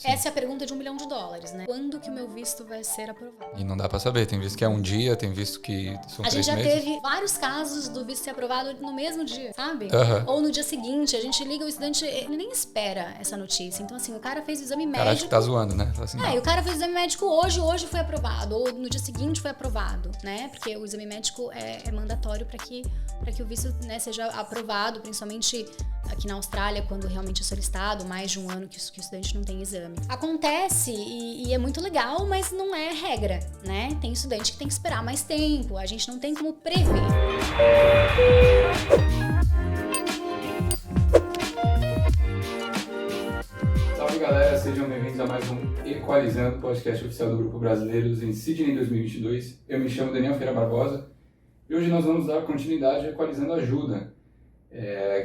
Sim. Essa é a pergunta de $1 milhão, né? Quando que o meu visto vai ser aprovado? E não dá pra saber, tem visto que é um dia, tem visto que são 3 meses. A gente já teve vários casos do visto ser aprovado no mesmo dia, sabe? Ou no dia seguinte, a gente liga, o estudante, ele nem espera essa notícia. Então assim, o cara fez o exame médico... O cara acha que tá zoando, né? Assim, e o cara fez o exame médico hoje foi aprovado, ou no dia seguinte foi aprovado, né? Porque o exame médico é mandatório para que o visto, né, seja aprovado, principalmente aqui na Austrália, quando realmente é solicitado, mais de um ano que o estudante não tem exame. Acontece e é muito legal, mas não é regra, né? Tem estudante que tem que esperar mais tempo, a gente não tem como prever. Salve galera, sejam bem-vindos a mais um Equalizando, podcast oficial do Grupo Brasileiros em Sydney 2022. Eu me chamo Daniel Feira Barbosa e hoje nós vamos dar continuidade a Equalizando Ajuda,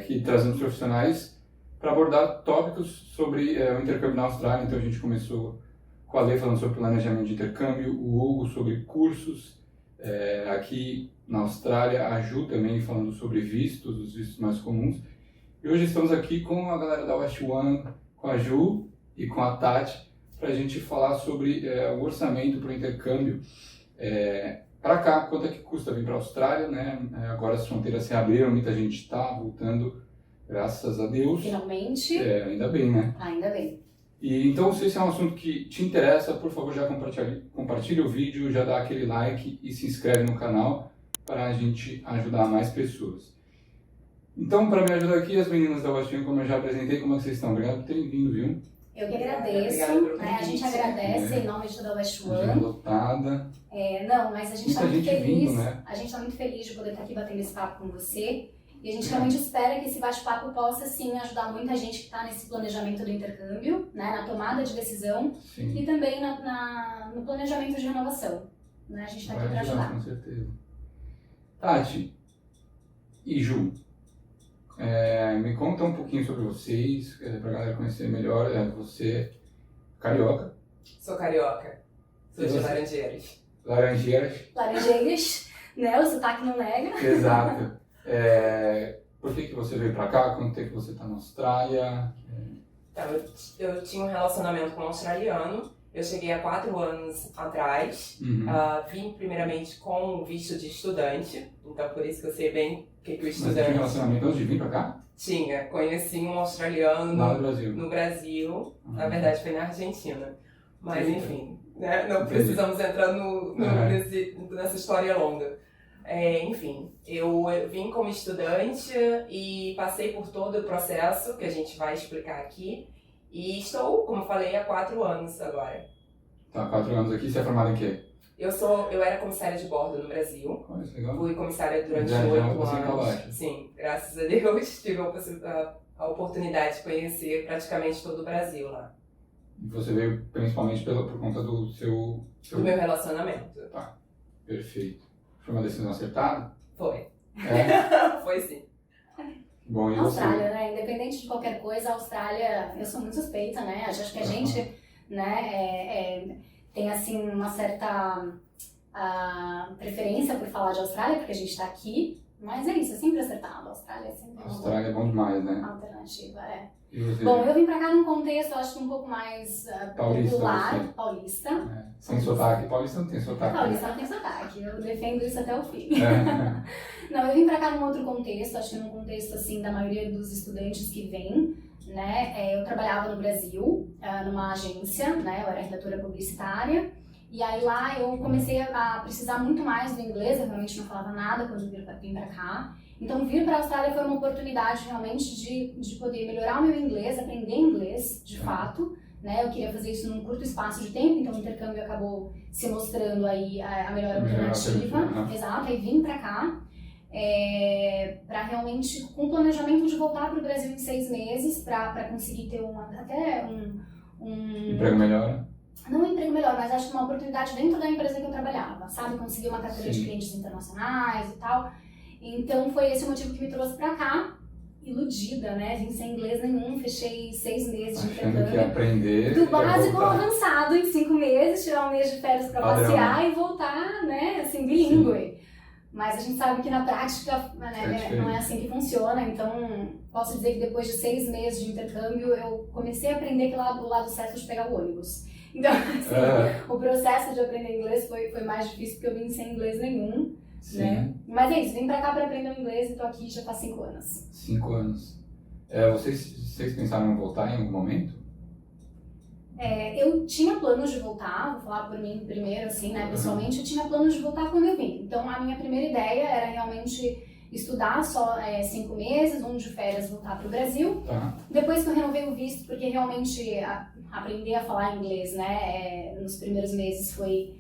que trazemos profissionais para abordar tópicos sobre o intercâmbio na Austrália. Então a gente começou com a Lê falando sobre planejamento de intercâmbio, o Hugo sobre cursos aqui na Austrália, a Ju também falando sobre vistos, os vistos mais comuns. E hoje estamos aqui com a galera da West One, com a Ju e com a Tati, para a gente falar sobre o orçamento para o intercâmbio para cá, quanto é que custa vir para a Austrália, né? Agora as fronteiras se abriram, muita gente está voltando, graças a Deus. Finalmente. Ainda bem, né? Ainda bem. E então, se esse é um assunto que te interessa, por favor, já compartilha o vídeo, já dá aquele like e se inscreve no canal para a gente ajudar mais pessoas. Então, para me ajudar aqui, as meninas da West One, como eu já apresentei, como é que vocês estão? Obrigado por terem vindo, viu? Eu que agradeço, né? A gente agradece em nome de toda a West One. Já lotada. Não, mas a gente está muito feliz. Vindo, né? A gente está muito feliz de poder estar aqui batendo esse papo com você. E a gente realmente espera que esse bate-papo possa, sim, ajudar muita gente que está nesse planejamento do intercâmbio, né? Na tomada de decisão. Sim. E também no planejamento de renovação. Né? A gente está aqui para ajudar. Com certeza. Tati e Ju, me conta um pouquinho sobre vocês, para a galera conhecer melhor. Você carioca? Sou carioca. Sou de Laranjeiras. Laranjeiras, né? O sotaque não nega. Exato. Por que você veio pra cá? Quanto tempo você tá na Austrália? Eu tinha um relacionamento com um australiano. Eu cheguei há 4 anos atrás. Vim primeiramente com o visto de estudante. Então por isso que eu sei bem o que o estudante... Mas você tinha um relacionamento antes de vir pra cá? Tinha. Conheci um australiano lá no Brasil. Na verdade foi na Argentina. Mas enfim, né? Não precisamos entrar nessa história longa. Enfim, eu vim como estudante e passei por todo o processo que a gente vai explicar aqui. E estou, como falei, há 4 anos agora. Tá, 4 anos aqui. Você é formada em quê? Eu era comissária de bordo no Brasil. Olha, que legal. Fui comissária durante 8 anos. Sim, graças a Deus tive a oportunidade de conhecer praticamente todo o Brasil lá. E você veio principalmente por conta do seu... Do meu relacionamento. Tá, perfeito. Foi uma decisão acertada? Foi. Foi sim. Bom, e Austrália, né? Independente de qualquer coisa, a Austrália, eu sou muito suspeita, né? Acho que a gente, né, tem assim uma certa preferência por falar de Austrália, porque a gente tá aqui, mas é isso, é sempre acertado. A Austrália é sempre Austrália é bom demais, né? Alternativa, Bom, eu vim pra cá num contexto, acho que um pouco mais popular, paulista. Sem sotaque. Paulista não tem sotaque. Paulista não tem sotaque, eu defendo isso até o fim. Não, eu vim pra cá num outro contexto, acho que num contexto assim da maioria dos estudantes que vêm, né? Eu trabalhava no Brasil, numa agência, né? Eu era redatora publicitária. E aí lá eu comecei a precisar muito mais do inglês, eu realmente não falava nada quando vim pra cá. Então vir para a Austrália foi uma oportunidade realmente de poder melhorar o meu inglês, aprender inglês de fato, né? Eu queria fazer isso num curto espaço de tempo, então o intercâmbio acabou se mostrando aí a melhor alternativa. Exato, aí vim para cá para realmente com o planejamento de voltar para o Brasil em 6 meses para conseguir ter até um emprego melhor. Não um emprego melhor, mas acho que uma oportunidade dentro da empresa que eu trabalhava, sabe? Conseguir uma carteira de clientes internacionais e tal. Então foi esse o motivo que me trouxe pra cá, iludida, né? Vim sem inglês nenhum, fechei 6 meses de intercâmbio. Que aprender, do básico ao avançado em 5 meses, tirar um mês de férias pra passear e voltar, né? Assim, bilíngue. Mas a gente sabe que na prática, né, não é assim que funciona, então posso dizer que depois de 6 meses de intercâmbio eu comecei a aprender que lá do lado certo de pegar o ônibus. Então, assim, o processo de aprender inglês foi mais difícil porque eu vim sem inglês nenhum, né? Mas é isso, vim pra cá pra aprender o inglês e tô aqui já faz 5 anos. 5 anos. Vocês pensaram em voltar em algum momento? Eu tinha planos de voltar, vou falar por mim primeiro, assim, né, pessoalmente, eu tinha planos de voltar quando eu vim. Então, a minha primeira ideia era realmente estudar só 5 meses, de férias, voltar pro Brasil. Tá. Depois que eu renovei o visto, porque realmente aprender a falar inglês, né, nos primeiros meses foi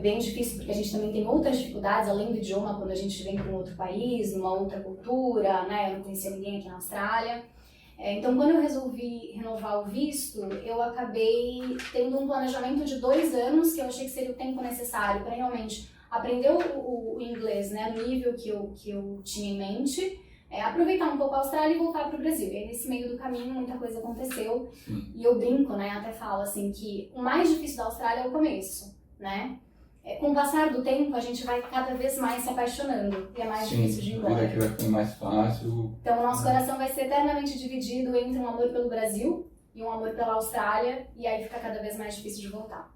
bem difícil, porque a gente também tem outras dificuldades, além do idioma, quando a gente vem para um outro país, numa outra cultura, né, eu não conhecia ninguém aqui na Austrália. Então, quando eu resolvi renovar o visto, eu acabei tendo um planejamento de 2 anos, que eu achei que seria o tempo necessário para realmente aprender o inglês, né, no nível que eu tinha em mente, aproveitar um pouco a Austrália e voltar para o Brasil. E aí, nesse meio do caminho, muita coisa aconteceu. E eu brinco, né, até falo assim, que o mais difícil da Austrália é o começo, né? Com o passar do tempo, a gente vai cada vez mais se apaixonando e é mais difícil de ir embora. A vida aqui vai ficando mais fácil. Então, o nosso coração vai ser eternamente dividido entre um amor pelo Brasil e um amor pela Austrália, e aí fica cada vez mais difícil de voltar.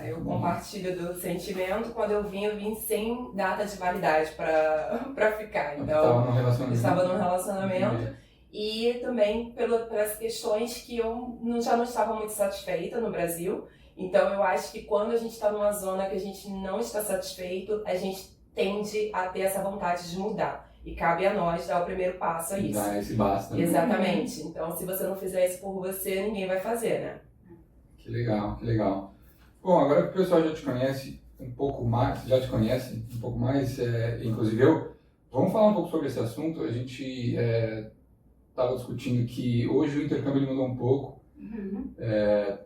Eu compartilho do sentimento. Quando eu vim sem data de validade para ficar. Então, eu estava num relacionamento. E também pelas questões que eu já não estava muito satisfeita no Brasil. Então, eu acho que quando a gente está numa zona que a gente não está satisfeito, a gente tende a ter essa vontade de mudar. E cabe a nós dar o primeiro passo a isso. Dar esse basta. Né? Exatamente. Então, se você não fizer isso por você, ninguém vai fazer, né? Que legal, que legal. Bom, agora que o pessoal já te conhece um pouco mais, inclusive eu, vamos falar um pouco sobre esse assunto. A gente estava discutindo que hoje o intercâmbio ele mudou um pouco.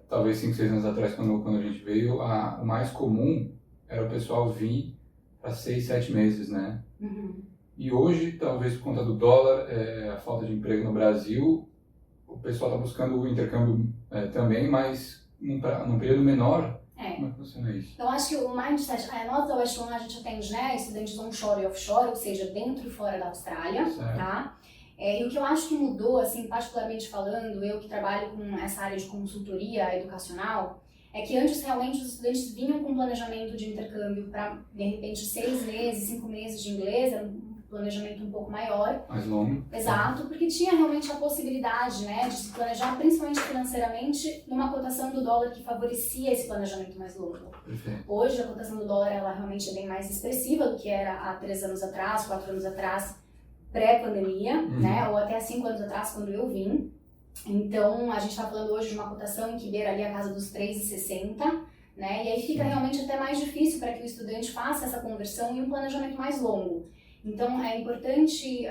Talvez 5, 6 anos atrás, quando a gente veio, o mais comum era o pessoal vir para 6, 7 meses, né? E hoje, talvez por conta do dólar, a falta de emprego no Brasil, o pessoal está buscando o intercâmbio também, mas num período menor. Como é que funciona isso? Eu acho que o mindset, nós da West One, a gente atende, né, estudantes onshore e offshore, ou seja, dentro e fora da Austrália, tá? E o que eu acho que mudou, assim, particularmente falando, eu que trabalho com essa área de consultoria educacional, é que antes realmente os estudantes vinham com um planejamento de intercâmbio para, de repente, 6 meses, 5 meses de inglês, era um planejamento um pouco maior. Mais longo. Exato, porque tinha realmente a possibilidade, né, de se planejar, principalmente financeiramente, numa cotação do dólar que favorecia esse planejamento mais longo. Perfeito. Hoje a cotação do dólar, ela realmente é bem mais expressiva do que era há 3 anos atrás, 4 anos atrás, pré-pandemia, né, ou até 5 anos atrás, quando eu vim. Então, a gente está falando hoje de uma cotação que beira ali a casa dos 3,60, né, e aí fica realmente até mais difícil para que o estudante faça essa conversão e um planejamento mais longo. Então, é importante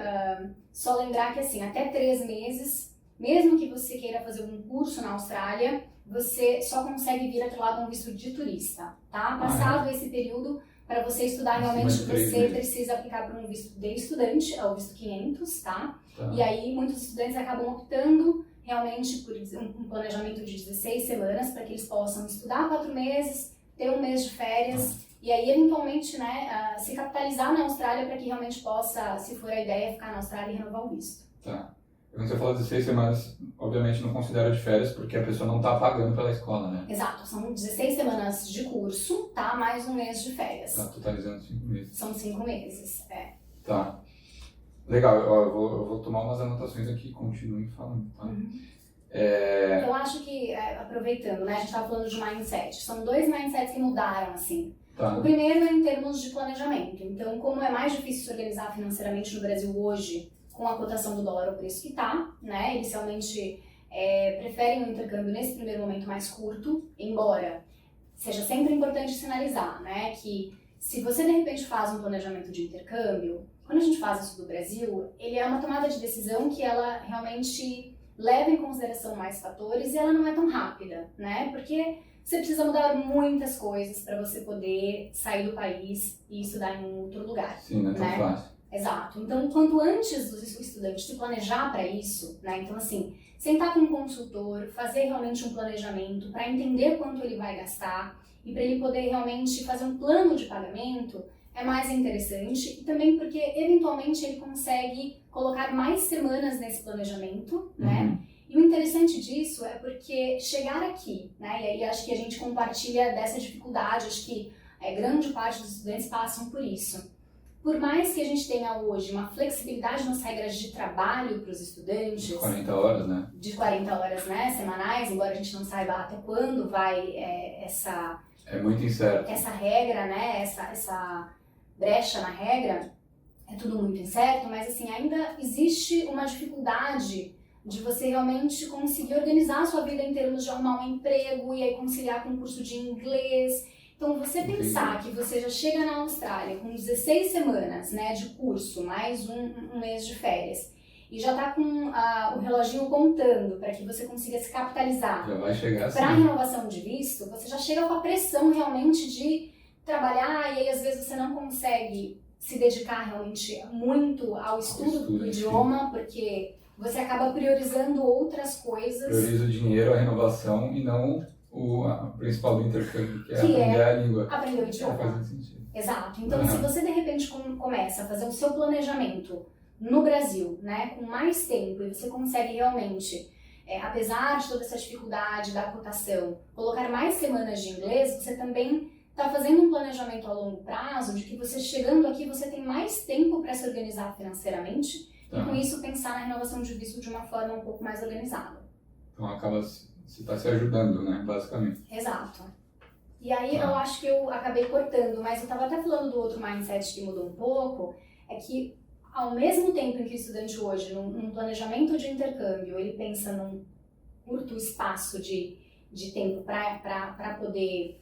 só lembrar que, assim, até 3 meses, mesmo que você queira fazer um curso na Austrália, você só consegue vir atrelado a um visto de turista, tá? Passado esse período, para você estudar realmente, você precisa aplicar para um visto de estudante, é o visto 500, tá? E aí, muitos estudantes acabam optando realmente por um planejamento de 16 semanas, para que eles possam estudar 4 meses, ter 1 mês de férias, e aí, eventualmente, né, se capitalizar na Austrália para que realmente possa, se for a ideia, ficar na Austrália e renovar o visto. Tá. Quando você fala 16 semanas, obviamente não considera de férias, porque a pessoa não está pagando pela escola, né? Exato. São 16 semanas de curso, tá? Mais 1 mês de férias. Tá totalizando 5 meses. São 5 meses, Tá. Legal. Eu vou tomar umas anotações aqui, continue falando, tá? Eu acho que, aproveitando, né, a gente estava falando de mindset. São 2 mindsets que mudaram, assim. Tá. O primeiro é em termos de planejamento. Então, como é mais difícil se organizar financeiramente no Brasil hoje, com a cotação do dólar ao preço que está, né, eles realmente preferem o intercâmbio nesse primeiro momento mais curto, embora seja sempre importante sinalizar, né, que se você de repente faz um planejamento de intercâmbio, quando a gente faz isso do Brasil, ele é uma tomada de decisão que ela realmente leva em consideração mais fatores e ela não é tão rápida, né, porque você precisa mudar muitas coisas para você poder sair do país e estudar em um outro lugar. Sim, não é tão fácil. Exato. Então, quanto antes o estudante se planejar para isso, né? Então, assim, sentar com um consultor, fazer realmente um planejamento para entender quanto ele vai gastar e para ele poder realmente fazer um plano de pagamento, é mais interessante e também porque, eventualmente, ele consegue colocar mais semanas nesse planejamento, né? E o interessante disso é porque chegar aqui, né? E aí acho que a gente compartilha dessa dificuldade, acho que grande parte dos estudantes passam por isso. Por mais que a gente tenha hoje uma flexibilidade nas regras de trabalho para os estudantes... De 40 horas, né? De 40 horas, né? Semanais, embora a gente não saiba até quando vai essa... É muito incerto. Essa regra, né? Essa brecha na regra, é tudo muito incerto, mas assim, ainda existe uma dificuldade de você realmente conseguir organizar a sua vida em termos de arrumar um emprego e aí conciliar com um curso de inglês. Então, você pensar que você já chega na Austrália com 16 semanas, né, de curso, mais um mês de férias, e já tá com o reloginho contando para que você consiga se capitalizar para a renovação de visto, você já chega com a pressão realmente de trabalhar e aí às vezes você não consegue se dedicar realmente muito ao estudo do idioma, porque você acaba priorizando outras coisas. Prioriza o dinheiro, a renovação e não a principal do intercâmbio, que é aprender a língua. Aprender o idioma. Faz sentido. Exato. Então, se você de repente começa a fazer o seu planejamento no Brasil, né, com mais tempo, e você consegue realmente, apesar de toda essa dificuldade da cotação, colocar mais semanas de inglês, você também está fazendo um planejamento a longo prazo de que você chegando aqui, você tem mais tempo para se organizar financeiramente e com isso pensar na renovação de visto de uma forma um pouco mais organizada. Então acaba, você está se ajudando, né, basicamente. Exato. E aí eu acho que eu acabei cortando, mas eu estava até falando do outro mindset que mudou um pouco, é que ao mesmo tempo em que o estudante hoje, num planejamento de intercâmbio, ele pensa num curto espaço de tempo para poder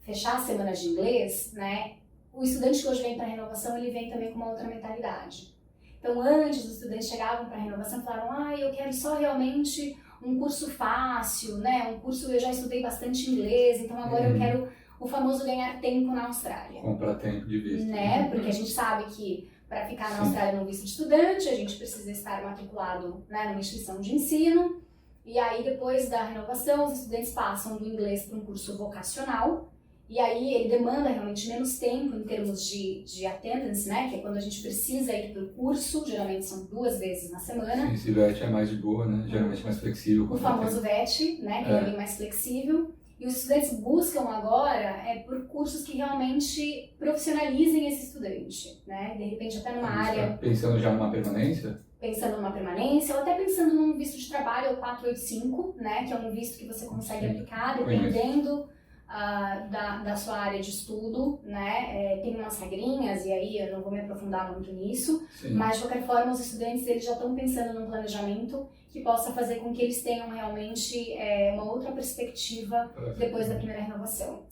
fechar as semanas de inglês, né? O estudante que hoje vem para a renovação, ele vem também com uma outra mentalidade. Então, antes os estudantes chegavam para a renovação e falavam, eu quero só realmente um curso fácil, né? Um curso, eu já estudei bastante inglês, então agora eu quero o famoso ganhar tempo na Austrália. Comprar tempo de visto. Né? Porque a gente sabe que para ficar na Austrália no visto de estudante, a gente precisa estar matriculado, né, numa instituição de ensino. E aí, depois da renovação, os estudantes passam do inglês para um curso vocacional. E aí, ele demanda realmente menos tempo em termos de attendance, né? Que é quando a gente precisa ir para o curso, geralmente são 2 vezes na semana. Sim, esse VET é mais de boa, né? Geralmente mais flexível. O famoso VET, né? Que é bem mais flexível. E os estudantes buscam agora por cursos que realmente profissionalizem esse estudante, né? De repente até numa área... Pensando já numa permanência? Pensando numa permanência, ou até pensando num visto de trabalho, o 485, né? Que é um visto que você consegue aplicar dependendo da sua área de estudo, né? Tem umas regrinhas, e aí eu não vou me aprofundar muito nisso, mas de qualquer forma os estudantes eles já estão pensando num planejamento que possa fazer com que eles tenham realmente uma outra perspectiva depois da primeira renovação.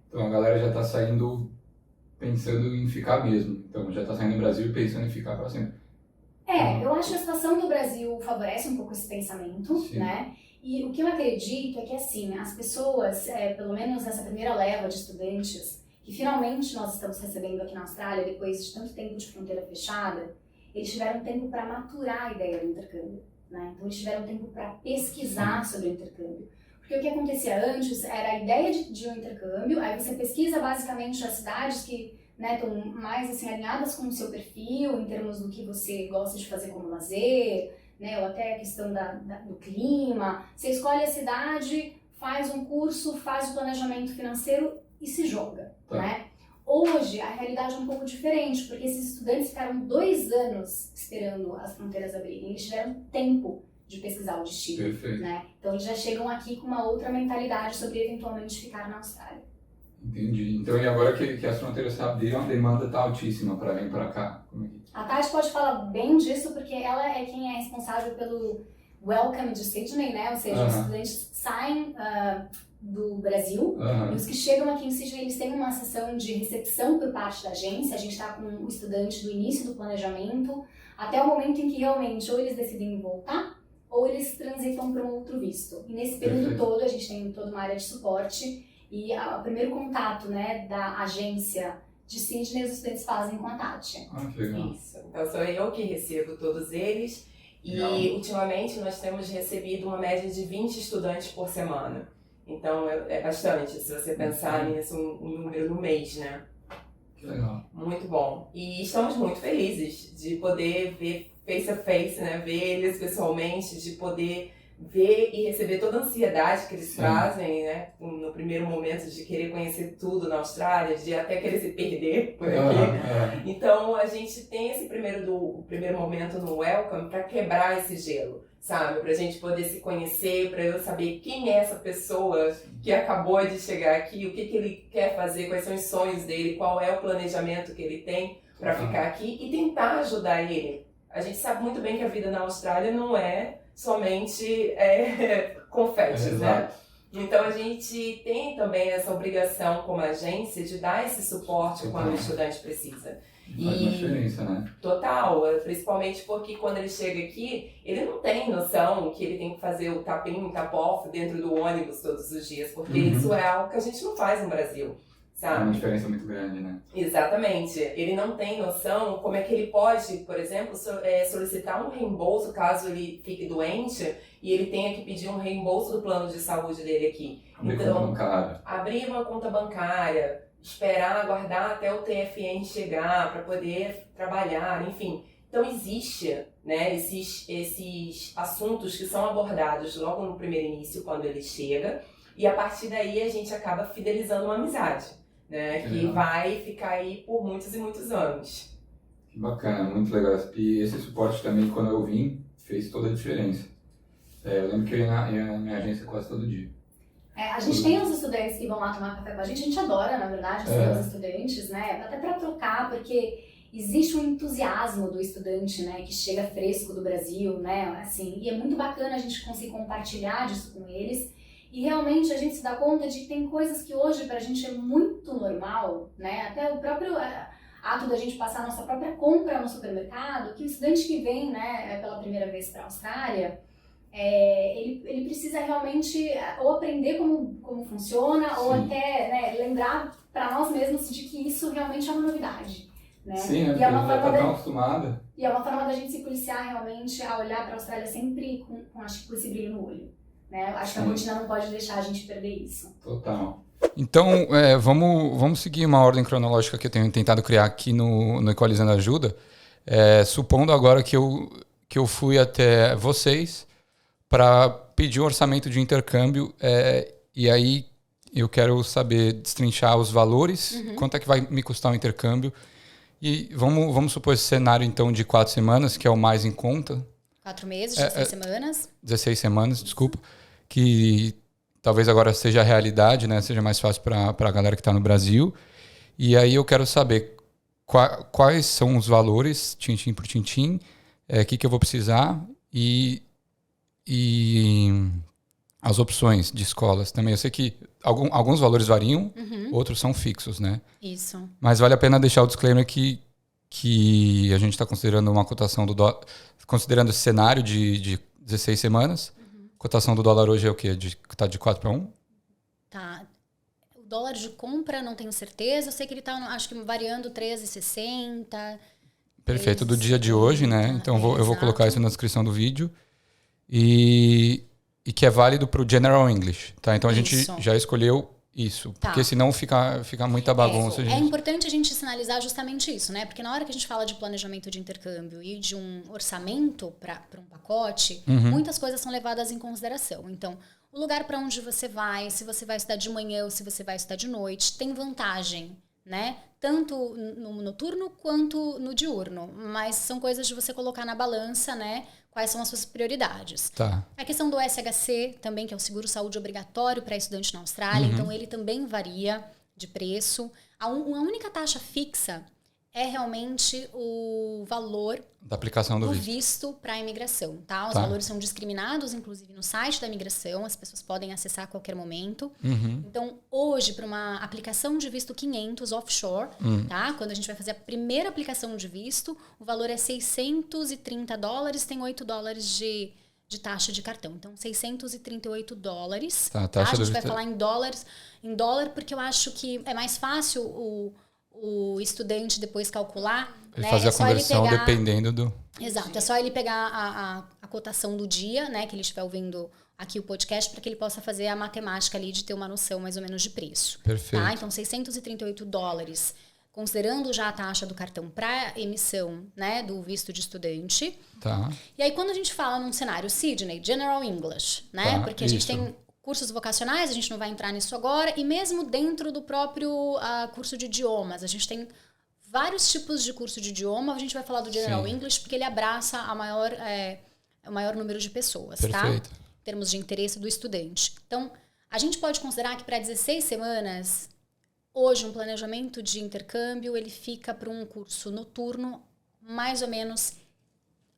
Então a galera já está saindo pensando em ficar mesmo, então já está saindo do Brasil pensando em ficar para sempre. Eu acho que a situação do Brasil favorece um pouco esse pensamento, né? E o que eu acredito é que, assim, as pessoas, pelo menos nessa primeira leva de estudantes, que finalmente nós estamos recebendo aqui na Austrália, depois de tanto tempo de fronteira fechada, eles tiveram tempo para maturar a ideia do intercâmbio, né? Então, eles tiveram tempo para pesquisar sobre o intercâmbio. Porque o que acontecia antes era a ideia de um intercâmbio, aí você pesquisa basicamente as cidades que estão mais assim, alinhadas com o seu perfil, em termos do que você gosta de fazer como lazer, né, ou até a questão do clima. Você escolhe a cidade, faz um curso, faz o planejamento financeiro e se joga, né? Hoje, a realidade é um pouco diferente, porque esses estudantes ficaram 2 anos esperando as fronteiras abrirem. Eles tiveram tempo de pesquisar o destino, né? Então, eles já chegam aqui com uma outra mentalidade sobre eventualmente ficar na Austrália. Entendi. Então, e agora que as fronteiras se abriram, a demanda está altíssima para vir para cá? Como é que... A Tati pode falar bem disso, porque ela é quem é responsável pelo Welcome de Sydney, né? Ou seja, os estudantes saem do Brasil e os que chegam aqui em Sydney, eles têm uma sessão de recepção por parte da agência. A gente está com o estudante do início do planejamento até o momento em que realmente ou eles decidem voltar ou eles transitam para um outro visto. E nesse período todo, a gente tem toda uma área de suporte. E o primeiro contato, né, da agência de Sydney, os estudantes fazem com a Tati. Que legal. Isso. Então, sou eu que recebo todos eles. E, ultimamente, nós temos recebido uma média de 20 estudantes por semana. Então, é bastante, se você pensar nisso, um número no mês, né? Legal. Muito bom. E estamos muito felizes de poder ver face a face, né? Ver eles pessoalmente, de poder ver e receber toda a ansiedade que eles trazem, né? No primeiro momento de querer conhecer tudo na Austrália, de até querer se perder por aqui. Então, a gente tem esse primeiro momento no Welcome para quebrar esse gelo, sabe? Pra gente poder se conhecer, pra eu saber quem é essa pessoa que acabou de chegar aqui, o que ele quer fazer, quais são os sonhos dele, qual é o planejamento que ele tem pra ficar aqui e tentar ajudar ele. A gente sabe muito bem que a vida na Austrália não é somente confetes, né? Então a gente tem também essa obrigação como agência de dar esse suporte quando o estudante precisa. Faz uma diferença, né? Total, principalmente porque quando ele chega aqui, ele não tem noção que ele tem que fazer o tap-in, tap-off dentro do ônibus todos os dias, porque isso é algo que a gente não faz no Brasil, sabe? É uma diferença muito grande, né? Exatamente. Ele não tem noção como é que ele pode, por exemplo, solicitar um reembolso caso ele fique doente e ele tenha que pedir um reembolso do plano de saúde dele aqui. Abrir uma conta bancária, esperar, aguardar até o TFN chegar para poder trabalhar, enfim. Então existe, né, esses assuntos que são abordados logo no primeiro início, quando ele chega, e a partir daí a gente acaba fidelizando uma amizade, né, que vai ficar aí por muitos e muitos anos. Que bacana, muito legal. E esse suporte também, quando eu vim, fez toda a diferença. Eu lembro que eu ia na minha agência quase todo dia. A gente tem uns estudantes que vão lá tomar café com a gente adora, na verdade, os estudantes, né? Até para trocar, porque existe um entusiasmo do estudante, né? Que chega fresco do Brasil, né? Assim, e é muito bacana a gente conseguir compartilhar disso com eles. E realmente a gente se dá conta de que tem coisas que hoje pra gente é muito normal, né? Até o próprio ato da gente passar a nossa própria compra no supermercado, que o estudante que vem, né, pela primeira vez para a Austrália, ele precisa realmente ou aprender como funciona, ou até, né, lembrar para nós mesmos de que isso realmente é uma novidade. Né? Sim, porque ela já está tão acostumada. E é uma forma da gente se policiar realmente a olhar para a Austrália sempre com esse brilho no olho. Né? Acho que a rotina não pode deixar a gente perder isso. Total. Então, vamos seguir uma ordem cronológica que eu tenho tentado criar aqui no Equalizando Ajuda. Supondo agora que eu fui até vocês para pedir um orçamento de intercâmbio, e aí eu quero saber destrinchar os valores, quanto é que vai me custar o intercâmbio. E vamos supor esse cenário, então, de 4 semanas, que é o mais em conta. 4 meses, 16 semanas. 16 semanas, desculpa. Que talvez agora seja a realidade, né? Seja mais fácil para a galera que está no Brasil. E aí eu quero saber quais são os valores, tintim por tintim, que eu vou precisar e as opções de escolas também. Eu sei que alguns valores variam, outros são fixos, né? Isso. Mas vale a pena deixar o disclaimer que a gente está considerando uma cotação do dólar, considerando esse cenário de 16 semanas. Cotação do dólar hoje é o quê? Está de 4 para 1? Tá. O dólar de compra, não tenho certeza. Eu sei que ele está, acho que variando 13,60. Perfeito, do dia de hoje, né? Então eu vou colocar isso na descrição do vídeo. E que é válido para o General English, tá? Então a gente já escolheu isso, porque senão fica muita bagunça. É importante a gente sinalizar justamente isso, né? Porque na hora que a gente fala de planejamento de intercâmbio e de um orçamento para um pacote, muitas coisas são levadas em consideração. Então, o lugar para onde você vai, se você vai estudar de manhã ou se você vai estudar de noite, tem vantagem, né? Tanto no noturno quanto no diurno. Mas são coisas de você colocar na balança, né? Quais são as suas prioridades. Tá. A questão do SHC também, que é o seguro-saúde obrigatório para estudante na Austrália. Então, ele também varia de preço. A única taxa fixa é realmente o valor da aplicação do visto para a imigração, tá? Os valores são discriminados, inclusive, no site da imigração. As pessoas podem acessar a qualquer momento. Então, hoje, para uma aplicação de visto 500 offshore, tá? Quando a gente vai fazer a primeira aplicação de visto, o valor é $630, tem $8 de taxa de cartão. Então, $638. Tá? A gente vai falar em dólar, porque eu acho que é mais fácil o estudante depois calcular. Ele fazer a conversão dependendo do... Exato, é só ele pegar a cotação do dia, né, que ele estiver ouvindo aqui o podcast, para que ele possa fazer a matemática ali de ter uma noção mais ou menos de preço. Perfeito. Tá? Então, $638 considerando já a taxa do cartão para emissão, né, do visto de estudante. Tá. E aí, quando a gente fala num cenário Sydney, General English, né? Tá, porque a gente isso. tem cursos vocacionais, a gente não vai entrar nisso agora, e mesmo dentro do próprio curso de idiomas, a gente tem vários tipos de curso de idioma. A gente vai falar do General Sim. English porque ele abraça o maior número de pessoas, Perfeito. tá? Em termos de interesse do estudante. Então, a gente pode considerar que para 16 semanas, hoje um planejamento de intercâmbio, ele fica para um curso noturno mais ou menos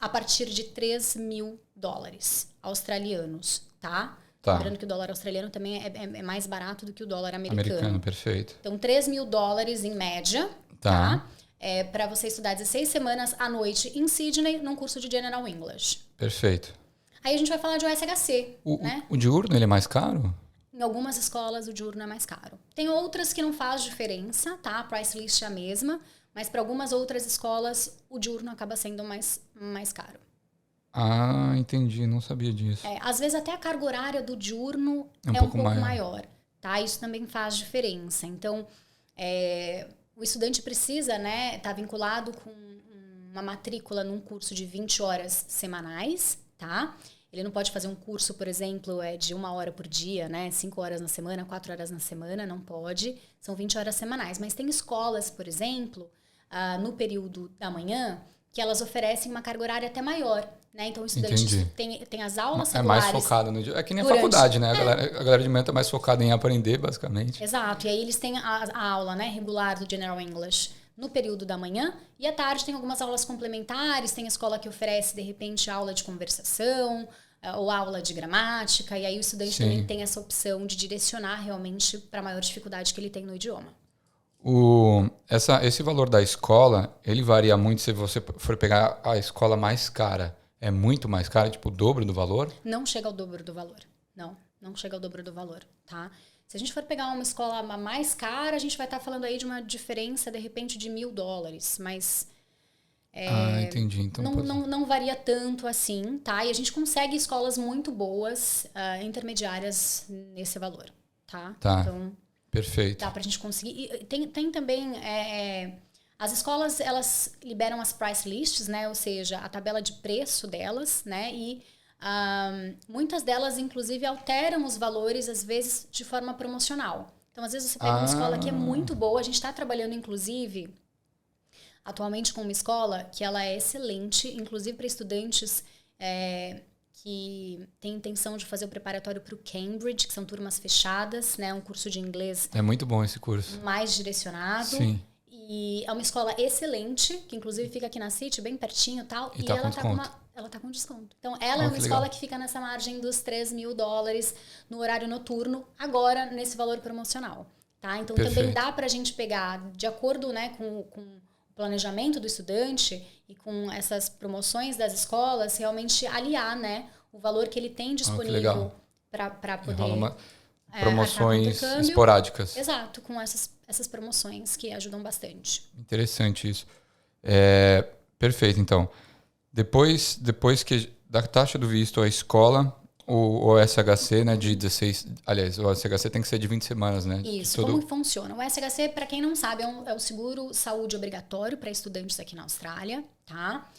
a partir de $3.000 australianos, tá? Tá. Lembrando que o dólar australiano também é mais barato do que o dólar americano. Perfeito. Então, $3.000 em média, tá? Para você estudar 16 semanas à noite em Sydney, num curso de General English. Perfeito. Aí a gente vai falar de USHC, né? O diurno, ele é mais caro? Em algumas escolas o diurno é mais caro. Tem outras que não faz diferença, tá? A price list é a mesma, mas para algumas outras escolas o diurno acaba sendo mais caro. Ah, entendi. Não sabia disso. Às vezes até a carga horária do diurno É um pouco pouco maior, tá? Isso também faz diferença. Então, o estudante precisa, né, estar vinculado com uma matrícula num curso de 20 horas semanais, tá? Ele não pode fazer um curso, por exemplo, de 1 hora por dia, né? 5 horas na semana, 4 horas na semana, não pode. São 20 horas semanais. Mas tem escolas, por exemplo, no período da manhã, que elas oferecem uma carga horária até maior, né? Então, o estudante tem as aulas regulares. É mais focado no dia. É que nem a faculdade, né? A galera de manhã tá mais focada em aprender, basicamente. Exato. E aí eles têm a aula, né, regular do General English no período da manhã, e à tarde tem algumas aulas complementares, tem escola que oferece, de repente, aula de conversação, ou aula de gramática, e aí o estudante também tem essa opção de direcionar realmente para a maior dificuldade que ele tem no idioma. Esse valor da escola, ele varia muito se você for pegar a escola mais cara. É muito mais cara, tipo o dobro do valor? Não chega ao dobro do valor. Não chega ao dobro do valor, tá? Se a gente for pegar uma escola mais cara, a gente vai estar falando aí de uma diferença, de repente, de $1.000, mas... entendi. Então, não varia tanto assim, tá? E a gente consegue escolas muito boas, intermediárias nesse valor, tá? Tá, então, perfeito. Dá pra gente conseguir. E tem também... as escolas, elas liberam as price lists, né? Ou seja, a tabela de preço delas, né? E muitas delas, inclusive, alteram os valores, às vezes, de forma promocional. Então, às vezes, você pega uma escola que é muito boa. A gente está trabalhando, inclusive, atualmente com uma escola que ela é excelente, inclusive para estudantes que têm intenção de fazer o preparatório para o Cambridge, que são turmas fechadas, né? Um curso de inglês... É muito bom esse curso. Mais direcionado. Sim. E é uma escola excelente, que inclusive fica aqui na City, bem pertinho e tal. E ela tá com desconto. Então, ela é uma escola que fica nessa margem dos $3.000 no horário noturno, agora nesse valor promocional. Tá? Então, também dá pra gente pegar, de acordo, né, com o planejamento do estudante e com essas promoções das escolas, realmente aliar, né, o valor que ele tem disponível para poder... Promoções esporádicas. Exato, com essas promoções que ajudam bastante. Interessante isso. Perfeito, então. Depois da taxa do visto, a escola, o SHC, né, de 16... Aliás, o SHC tem que ser de 20 semanas, né? Isso, como funciona? O SHC, para quem não sabe, é o seguro saúde obrigatório para estudantes aqui na Austrália, tá?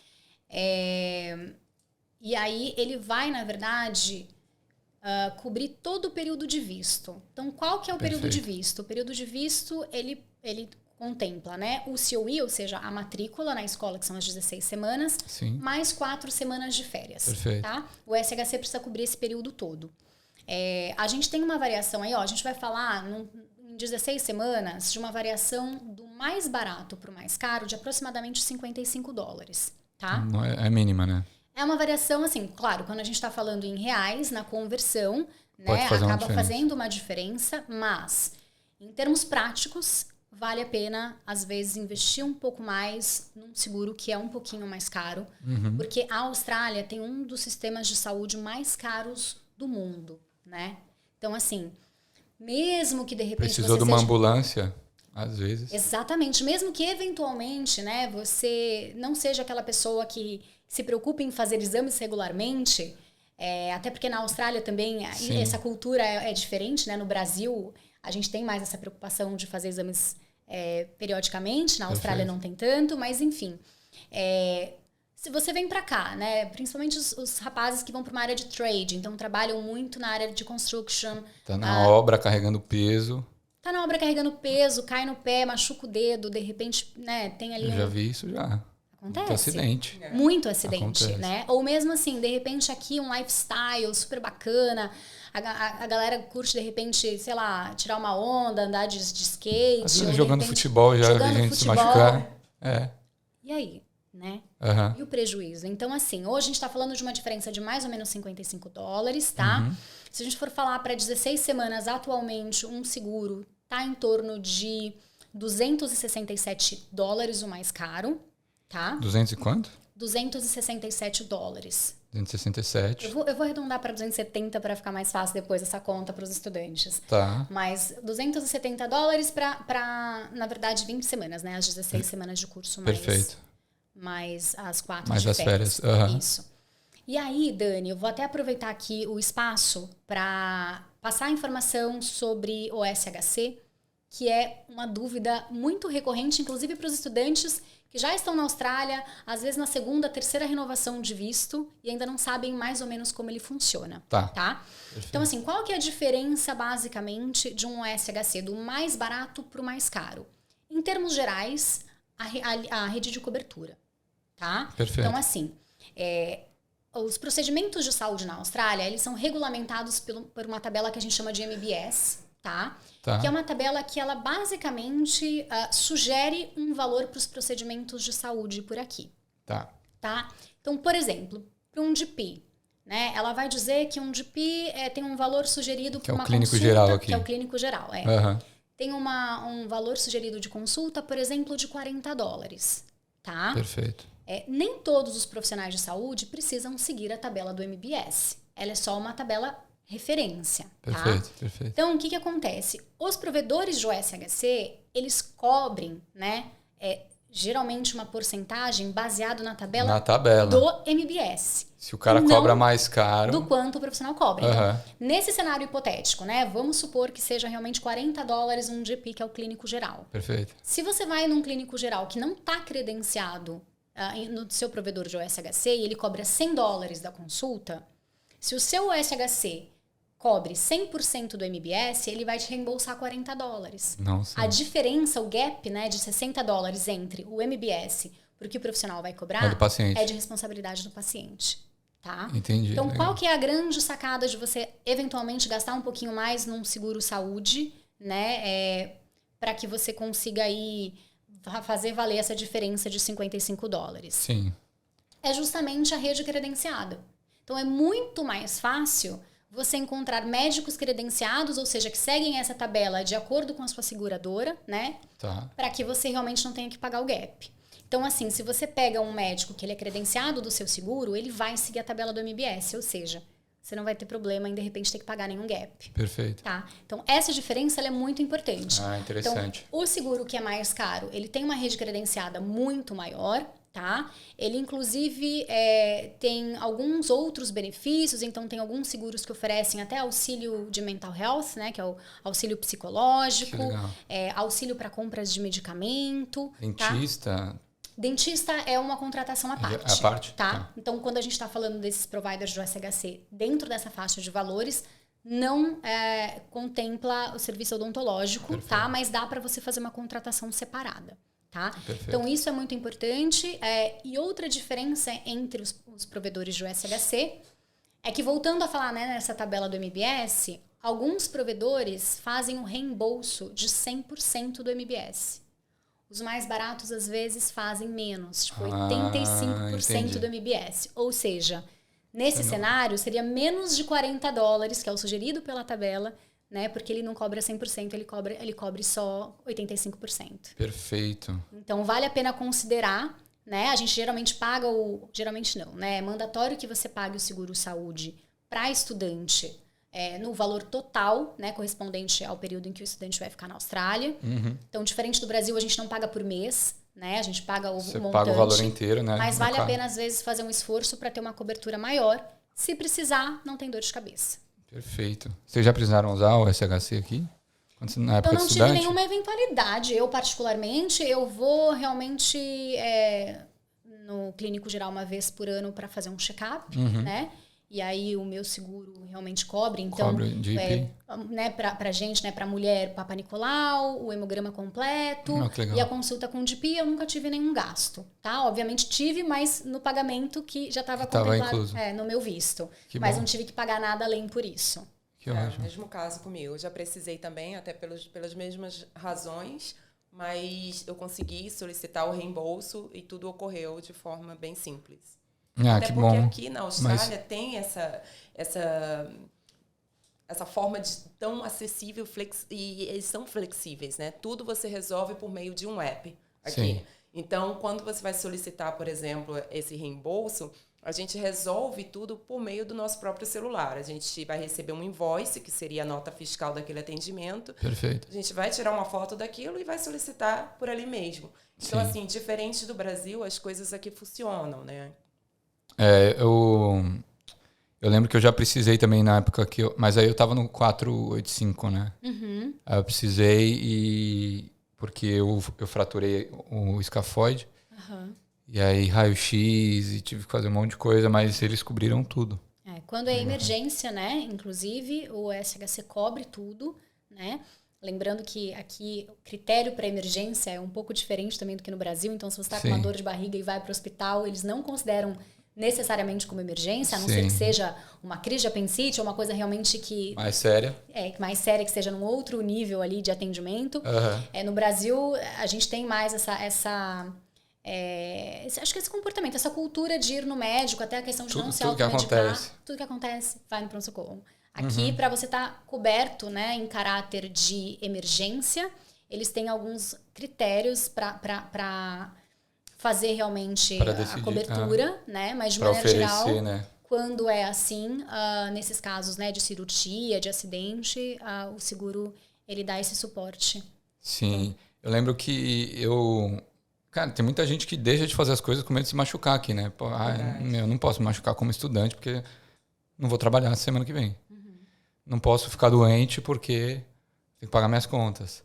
E aí, ele vai, na verdade... cobrir todo o período de visto. Então, qual que é o período de visto? O período de visto, ele contempla, né, o COE, ou seja, a matrícula na escola, que são as 16 semanas, mais 4 semanas de férias. Perfeito. Tá? O SHC precisa cobrir esse período todo. A gente tem uma variação aí, a gente vai falar em 16 semanas de uma variação do mais barato para o mais caro de aproximadamente $55, tá? Não é mínima, né? É uma variação, assim, claro, quando a gente está falando em reais, na conversão, né, acaba fazendo uma diferença, mas em termos práticos, vale a pena, às vezes, investir um pouco mais num seguro que é um pouquinho mais caro, porque a Austrália tem um dos sistemas de saúde mais caros do mundo, né? Então, assim, mesmo que de repente precisou de uma ambulância, às vezes. Exatamente, mesmo que eventualmente, né, você não seja aquela pessoa que se preocupe em fazer exames regularmente, até porque na Austrália também essa cultura é diferente, né? No Brasil, a gente tem mais essa preocupação de fazer exames periodicamente, na Austrália não tem tanto, mas enfim. Se você vem pra cá, né, principalmente os rapazes que vão pra uma área de trade, então trabalham muito na área de construction. Tá na obra carregando peso. Tá na obra carregando peso, cai no pé, machuca o dedo, de repente, né, tem ali Eu já vi isso já. Acontece. Muito acidente. Muito acidente, Acontece. né? Ou mesmo assim, de repente aqui um lifestyle super bacana, a galera curte de repente, sei lá, tirar uma onda, andar de skate. Às vezes ou, de jogando repente, futebol já vi jogando gente se futebol. machucar. E aí, né? Uhum. E o prejuízo? Então, assim, hoje a gente tá falando de uma diferença de mais ou menos $55, tá? Uhum. Se a gente for falar para 16 semanas, atualmente, um seguro tá em torno de $267 o mais caro, tá? 200 e quanto? $267. 267. Eu vou arredondar para 270 para ficar mais fácil depois essa conta para os estudantes. Tá. Mas $270 para, na verdade, 20 semanas, né? As 16 semanas de curso mais... Perfeito. Mais as 4 Mais de as férias. Uhum. Isso. E aí, Dani, eu vou até aproveitar aqui o espaço para passar a informação sobre o SHC, que é uma dúvida muito recorrente, inclusive para os estudantes que já estão na Austrália, às vezes na segunda, terceira renovação de visto e ainda não sabem mais ou menos como ele funciona. Tá? Então, assim, qual que é a diferença, basicamente, de um SHC, do mais barato para o mais caro? Em termos gerais, a rede de cobertura. Tá? Perfeito. Então, assim, os procedimentos de saúde na Austrália, eles são regulamentados por uma tabela que a gente chama de MBS, tá? Que é uma tabela que ela basicamente sugere um valor para os procedimentos de saúde por aqui. Tá? Então, por exemplo, para um GP, né? Ela vai dizer que um GP tem um valor sugerido para uma consulta. Que é o clínico geral aqui. Que é o clínico geral, Uhum. Tem um valor sugerido de consulta, por exemplo, de $40, tá? Perfeito. Nem todos os profissionais de saúde precisam seguir a tabela do MBS. Ela é só uma tabela referência, perfeito, tá? Perfeito. Então, o que acontece? Os provedores de OSHC, eles cobrem, né, geralmente uma porcentagem baseado na tabela do MBS. Se o cara cobra mais caro... Do quanto o profissional cobra. Uhum. Então, nesse cenário hipotético, né, vamos supor que seja realmente $40 um GP, que é o clínico geral. Perfeito. Se você vai num clínico geral que não está credenciado no seu provedor de OSHC e ele cobra $100 da consulta, se o seu OSHC cobre 100% do MBS, ele vai te reembolsar $40. Nossa. A diferença, o gap, né, de $60 entre o MBS para o que o profissional vai cobrar é de responsabilidade do paciente. Tá? Entendi. Então, qual que é a grande sacada de você eventualmente gastar um pouquinho mais num seguro saúde, né, para que você consiga aí fazer valer essa diferença de $55? Sim. É justamente a rede credenciada. Então, é muito mais fácil você encontrar médicos credenciados, ou seja, que seguem essa tabela de acordo com a sua seguradora, né? Tá. Para que você realmente não tenha que pagar o gap. Então, assim, se você pega um médico que ele é credenciado do seu seguro, ele vai seguir a tabela do MBS, ou seja, você não vai ter problema em, de repente, ter que pagar nenhum gap. Perfeito. Tá? Então, essa diferença ela é muito importante. Interessante. Então, o seguro que é mais caro, ele tem uma rede credenciada muito maior, tá? Ele, inclusive, tem alguns outros benefícios, então tem alguns seguros que oferecem até auxílio de mental health, né? Que é o auxílio psicológico, auxílio para compras de medicamento. Dentista... Tá? Dentista é uma contratação à parte. À parte? Tá? Então, quando a gente está falando desses providers do SHC dentro dessa faixa de valores, não contempla o serviço odontológico, tá? Mas dá para você fazer uma contratação separada. Tá? Então, isso é muito importante. E outra diferença entre os provedores de SHC é que, voltando a falar, né, nessa tabela do MBS, alguns provedores fazem um reembolso de 100% do MBS. Os mais baratos, às vezes, fazem menos, tipo 85% do MBS. Ou seja, nesse cenário, seria menos de $40, que é o sugerido pela tabela, né? Porque ele não cobra 100%, ele cobre só 85%. Perfeito. Então, vale a pena considerar, né? A gente geralmente paga geralmente não, né? É mandatório que você pague o seguro saúde para estudante no valor total, né? Correspondente ao período em que o estudante vai ficar na Austrália. Uhum. Então, diferente do Brasil, a gente não paga por mês, né? A gente paga o montante. Você paga o valor inteiro, né? Mas vale a pena, às vezes, fazer um esforço para ter uma cobertura maior. Se precisar, não tem dor de cabeça. Perfeito. Vocês já precisaram usar o SHC aqui? Na época Eu não de tive estudante? nenhuma eventualidade. Eu, particularmente, eu vou realmente no clínico geral uma vez por ano para fazer um check-up, né? E aí o meu seguro realmente cobre. Então, Cobre GP. né, pra gente, né, pra mulher, Papa Nicolau, o hemograma completo Que legal. e a consulta com o GP, eu nunca tive nenhum gasto, tá? Obviamente tive, mas no pagamento que já estava contemplado no meu visto. Mas não tive que pagar nada além por isso. Que ótimo. Mesmo caso comigo. Eu já precisei também, até pelas mesmas razões, mas eu consegui solicitar o reembolso e tudo ocorreu de forma bem simples. Até que porque bom. aqui na Austrália tem essa forma de tão acessível e eles são flexíveis, né? Tudo você resolve por meio de um app aqui. Sim. Então, quando você vai solicitar, por exemplo, esse reembolso, a gente resolve tudo por meio do nosso próprio celular. A gente vai receber um invoice, que seria a nota fiscal daquele atendimento. Perfeito. A gente vai tirar uma foto daquilo e vai solicitar por ali mesmo. Então, assim, diferente do Brasil, as coisas aqui funcionam, né? Eu lembro que eu já precisei também na época mas aí eu tava no 485, né? Aí eu precisei porque eu fraturei o escafoide. E aí raio-x e tive que fazer um monte de coisa, mas eles cobriram tudo. Quando é emergência, né? Inclusive, o SHC cobre tudo, né? Lembrando que aqui o critério para emergência é um pouco diferente também do que no Brasil. Então, se você está com uma dor de barriga e vai para o hospital, eles não consideram necessariamente como emergência, a não ser que seja uma crise de apendicite ou uma coisa realmente que... Mais séria. Mais séria, que seja num outro nível ali de atendimento. No Brasil, a gente tem mais acho que esse comportamento, essa cultura de ir no médico, até a questão de não se automedicar. Tudo que acontece, vai no pronto-socorro. Aqui, para você estar coberto, né, em caráter de emergência, eles têm alguns critérios para fazer realmente a cobertura, né? Mas de maneira geral, né? Quando é assim, nesses casos, né, de cirurgia, de acidente, o seguro ele dá esse suporte. Sim, eu lembro que cara, tem muita gente que deixa de fazer as coisas com medo de se machucar aqui, né? Pô, eu não posso me machucar como estudante porque não vou trabalhar semana que vem. Não posso ficar doente porque tenho que pagar minhas contas.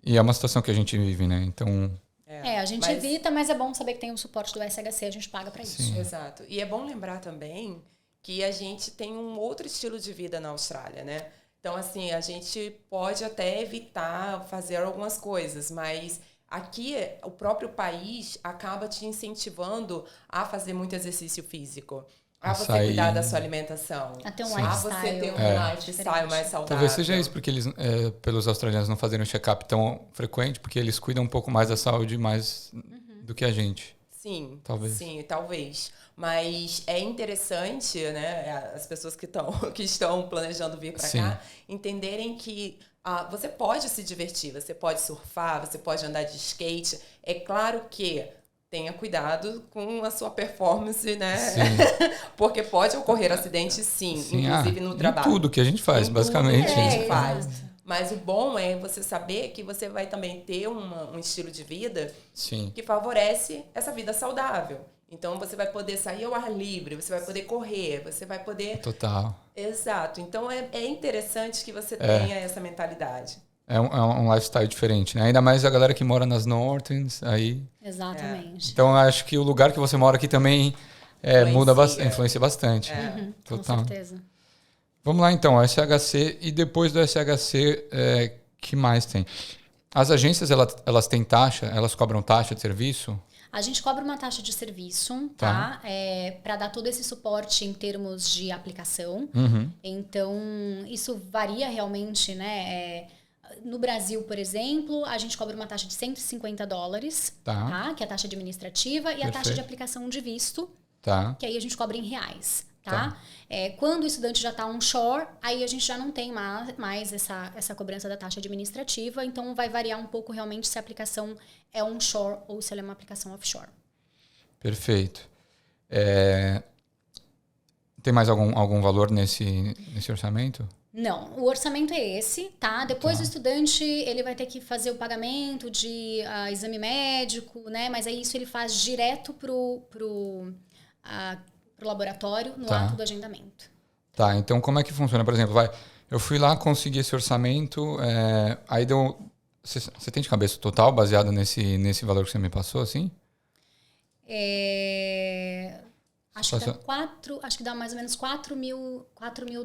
E é uma situação que a gente vive, né? Então... a gente evita, mas é bom saber que tem o suporte do SHC, a gente paga para isso. Sim. Exato. E é bom lembrar também que a gente tem um outro estilo de vida na Austrália, né? Então, assim, a gente pode até evitar fazer algumas coisas, mas aqui o próprio país acaba te incentivando a fazer muito exercício físico. A você cuidar da sua alimentação. A ter um lifestyle. A você ter um lifestyle mais saudável. Talvez seja isso, porque eles, pelos australianos não fazerem um check-up tão frequente, porque eles cuidam um pouco mais da saúde mais do que a gente. Sim, talvez. Sim, talvez. Mas é interessante, né, as pessoas que estão planejando vir para cá entenderem que você pode se divertir, você pode surfar, você pode andar de skate. É claro que tenha cuidado com a sua performance, né? Porque pode ocorrer acidente, sim, inclusive no trabalho. Em tudo que a gente faz, basicamente. Tudo que a gente faz. Mas o bom é você saber que você vai também ter um estilo de vida que favorece essa vida saudável. Então, você vai poder sair ao ar livre, você vai poder correr, você vai poder... Total. Exato. Então, é interessante que você tenha essa mentalidade. É um lifestyle diferente, né? Ainda mais a galera que mora nas Northens, aí... Exatamente. Então, acho que o lugar que você mora aqui também influencia bastante. Total. Com certeza. Vamos lá, então. SHC e depois do SHC, que mais tem? As agências, elas têm taxa? Elas cobram taxa de serviço? A gente cobra uma taxa de serviço, tá? Para dar todo esse suporte em termos de aplicação. Então, isso varia realmente, né? No Brasil, por exemplo, a gente cobra uma taxa de $150, tá? Que é a taxa administrativa, e a taxa de aplicação de visto, que aí a gente cobra em reais. Tá? Quando o estudante já está onshore, aí a gente já não tem mais essa cobrança da taxa administrativa, então vai variar um pouco realmente se a aplicação é onshore ou se ela é uma aplicação offshore. Perfeito. Tem mais algum valor nesse orçamento? Não, o orçamento é esse, tá? Depois o estudante, ele vai ter que fazer o pagamento de exame médico, né? Mas aí isso ele faz direto pro laboratório no ato do agendamento. Tá, então como é que funciona? Por exemplo, Eu fui lá, consegui esse orçamento, aí deu... Você tem de cabeça total baseado nesse valor que você me passou, assim? Acho que dá mais ou menos 4 mil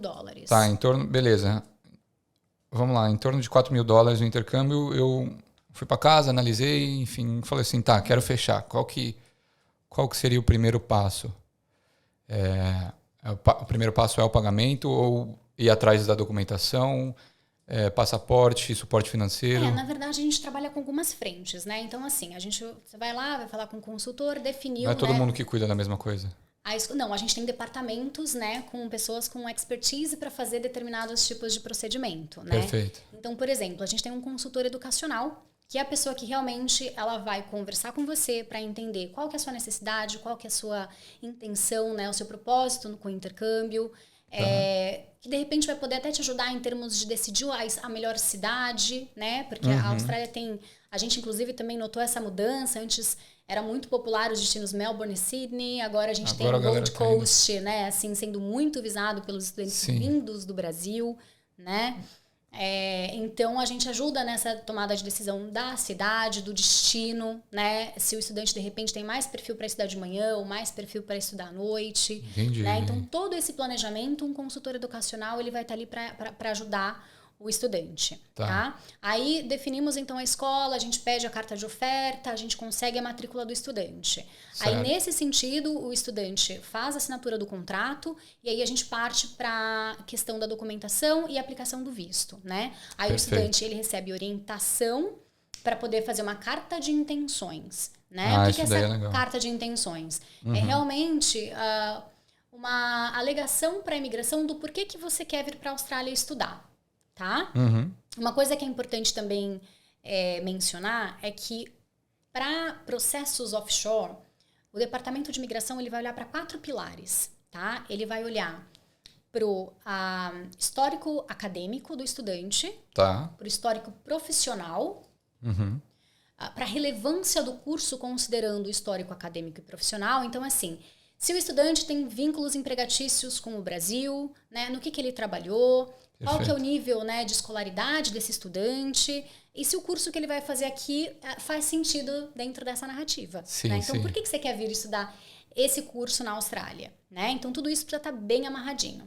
dólares. Tá, em torno... Beleza. Vamos lá, em torno de 4 mil dólares o intercâmbio, eu fui para casa, analisei, enfim, falei assim, tá, quero fechar. Qual que seria o primeiro passo? O primeiro passo é o pagamento ou ir atrás da documentação, passaporte, suporte financeiro? Na verdade, a gente trabalha com algumas frentes, né? Então, assim, você vai lá, vai falar com o consultor, definiu... Não é todo mundo que cuida da mesma coisa? Não, a gente tem departamentos, né, com pessoas com expertise para fazer determinados tipos de procedimento, né? Perfeito. Então, por exemplo, a gente tem um consultor educacional, que é a pessoa que realmente ela vai conversar com você para entender qual que é a sua necessidade, qual que é a sua intenção, né, o seu propósito com o intercâmbio, que de repente vai poder até te ajudar em termos de decidir a melhor cidade, né? Porque a Austrália tem... A gente, inclusive, também notou essa mudança. Antes era muito popular os destinos Melbourne e Sydney. Agora a gente tem o Gold Coast, né? Assim, sendo muito visado pelos estudantes vindos do Brasil, né? Então, a gente ajuda nessa tomada de decisão da cidade, do destino, né? Se o estudante, de repente, tem mais perfil para estudar de manhã ou mais perfil para estudar à noite. Entendi. Né? Então, todo esse planejamento, um consultor educacional, ele vai estar ali para ajudar o estudante. Tá? Aí, definimos, então, a escola, a gente pede a carta de oferta, a gente consegue a matrícula do estudante. Certo. Aí, nesse sentido, o estudante faz a assinatura do contrato e aí a gente parte para a questão da documentação e aplicação do visto, né? Aí, o estudante, ele recebe orientação para poder fazer uma carta de intenções, né? O que é essa carta de intenções? É realmente uma alegação para a imigração do porquê que você quer vir para a Austrália estudar. Tá? Uma coisa que é importante também mencionar é que para processos offshore, o Departamento de Imigração ele vai olhar para 4 pilares. Tá? Ele vai olhar para o histórico acadêmico do estudante, para o histórico profissional, para a relevância do curso considerando o histórico acadêmico e profissional. Então, assim, se o estudante tem vínculos empregatícios com o Brasil, né, no que ele trabalhou, qual que é o nível, né, de escolaridade desse estudante e se o curso que ele vai fazer aqui faz sentido dentro dessa narrativa. Sim, né? Então, por que você quer vir estudar esse curso na Austrália? Né? Então, tudo isso precisa estar bem amarradinho.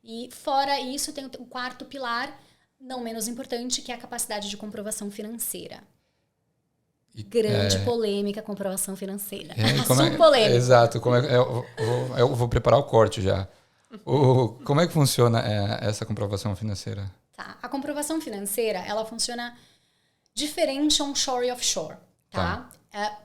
E fora isso, tem o 4º pilar, não menos importante, que é a capacidade de comprovação financeira. Grande polêmica, comprovação financeira. Polêmica. Exato. Eu vou preparar o corte já. Como é que funciona essa comprovação financeira? Tá. A comprovação financeira, ela funciona diferente onshore e offshore. Tá?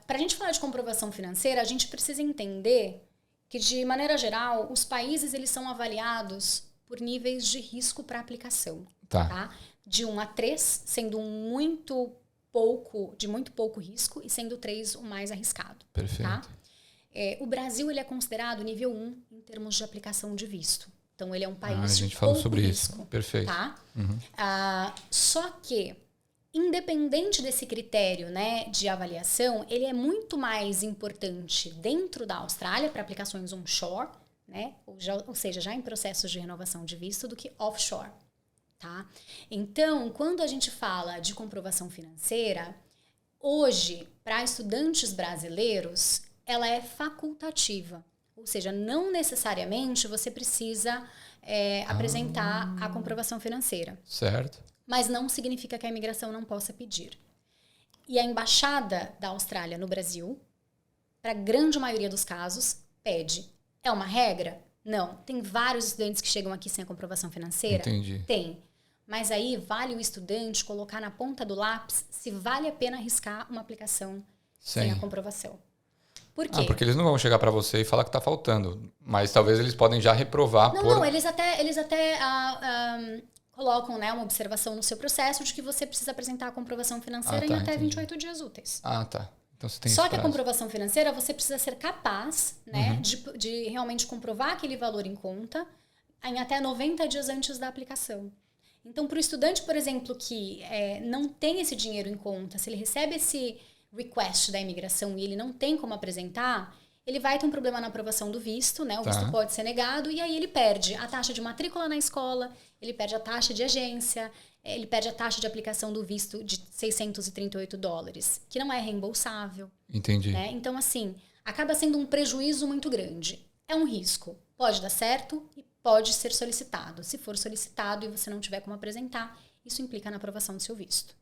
Para a gente falar de comprovação financeira, a gente precisa entender que, de maneira geral, os países eles são avaliados por níveis de risco para aplicação. Tá? De 1 a 3, sendo de muito pouco risco e sendo 3 o mais arriscado. Perfeito. Tá? O Brasil ele é considerado nível 1 em termos de aplicação de visto. Então, ele é um país de pouco risco. Perfeito. Tá? Só que, independente desse critério, né, de avaliação, ele é muito mais importante dentro da Austrália para aplicações onshore, né, ou seja, já em processos de renovação de visto, do que offshore. Tá? Então, quando a gente fala de comprovação financeira, hoje, para estudantes brasileiros, ela é facultativa. Ou seja, não necessariamente você precisa apresentar a comprovação financeira. Certo. Mas não significa que a imigração não possa pedir. E a Embaixada da Austrália no Brasil, para a grande maioria dos casos, pede. É uma regra? Não. Tem vários estudantes que chegam aqui sem a comprovação financeira? Entendi. Tem. Mas aí vale o estudante colocar na ponta do lápis se vale a pena arriscar uma aplicação sem a comprovação. Por quê? Porque eles não vão chegar para você e falar que está faltando. Mas talvez eles podem já reprovar. Não, eles até colocam, né, uma observação no seu processo de que você precisa apresentar a comprovação financeira em até 28 dias úteis. Tá. Então você tem Só que a comprovação financeira, você precisa ser capaz, né, de realmente comprovar aquele valor em conta em até 90 dias antes da aplicação. Então, para o estudante, por exemplo, que não tem esse dinheiro em conta, se ele recebe esse request da imigração e ele não tem como apresentar, ele vai ter um problema na aprovação do visto, né? O visto pode ser negado e aí ele perde a taxa de matrícula na escola, ele perde a taxa de agência, ele perde a taxa de aplicação do visto de $638, que não é reembolsável. Entendi. Né? Então, assim, acaba sendo um prejuízo muito grande. É um risco. Pode dar certo e pode ser solicitado. Se for solicitado e você não tiver como apresentar, isso implica na aprovação do seu visto.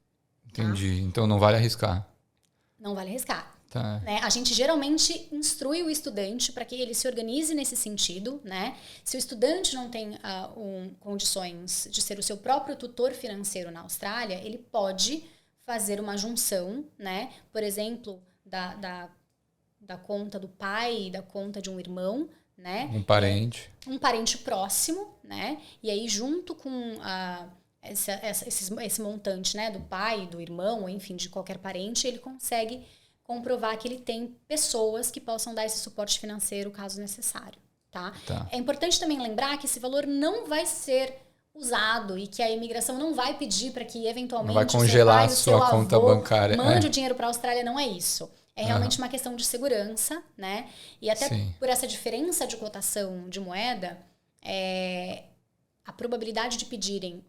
Entendi. Tá? Então não vale arriscar. Não vale arriscar. Tá. Né? A gente geralmente instrui o estudante para que ele se organize nesse sentido. Né? Se o estudante não tem condições de ser o seu próprio tutor financeiro na Austrália, ele pode fazer uma junção, né? Por exemplo, da conta do pai e da conta de um irmão, né? Um parente. Um parente próximo, né? E aí, junto com esse montante, né? Do pai, do irmão, ou enfim, de qualquer parente, ele consegue comprovar que ele tem pessoas que possam dar esse suporte financeiro caso necessário, tá? É importante também lembrar que esse valor não vai ser usado e que a imigração não vai pedir para que eventualmente não vai congelar a sua conta bancária. Mande o dinheiro para a Austrália, não é isso. É realmente uma questão de segurança, né? E até por essa diferença de cotação de moeda, a probabilidade de pedirem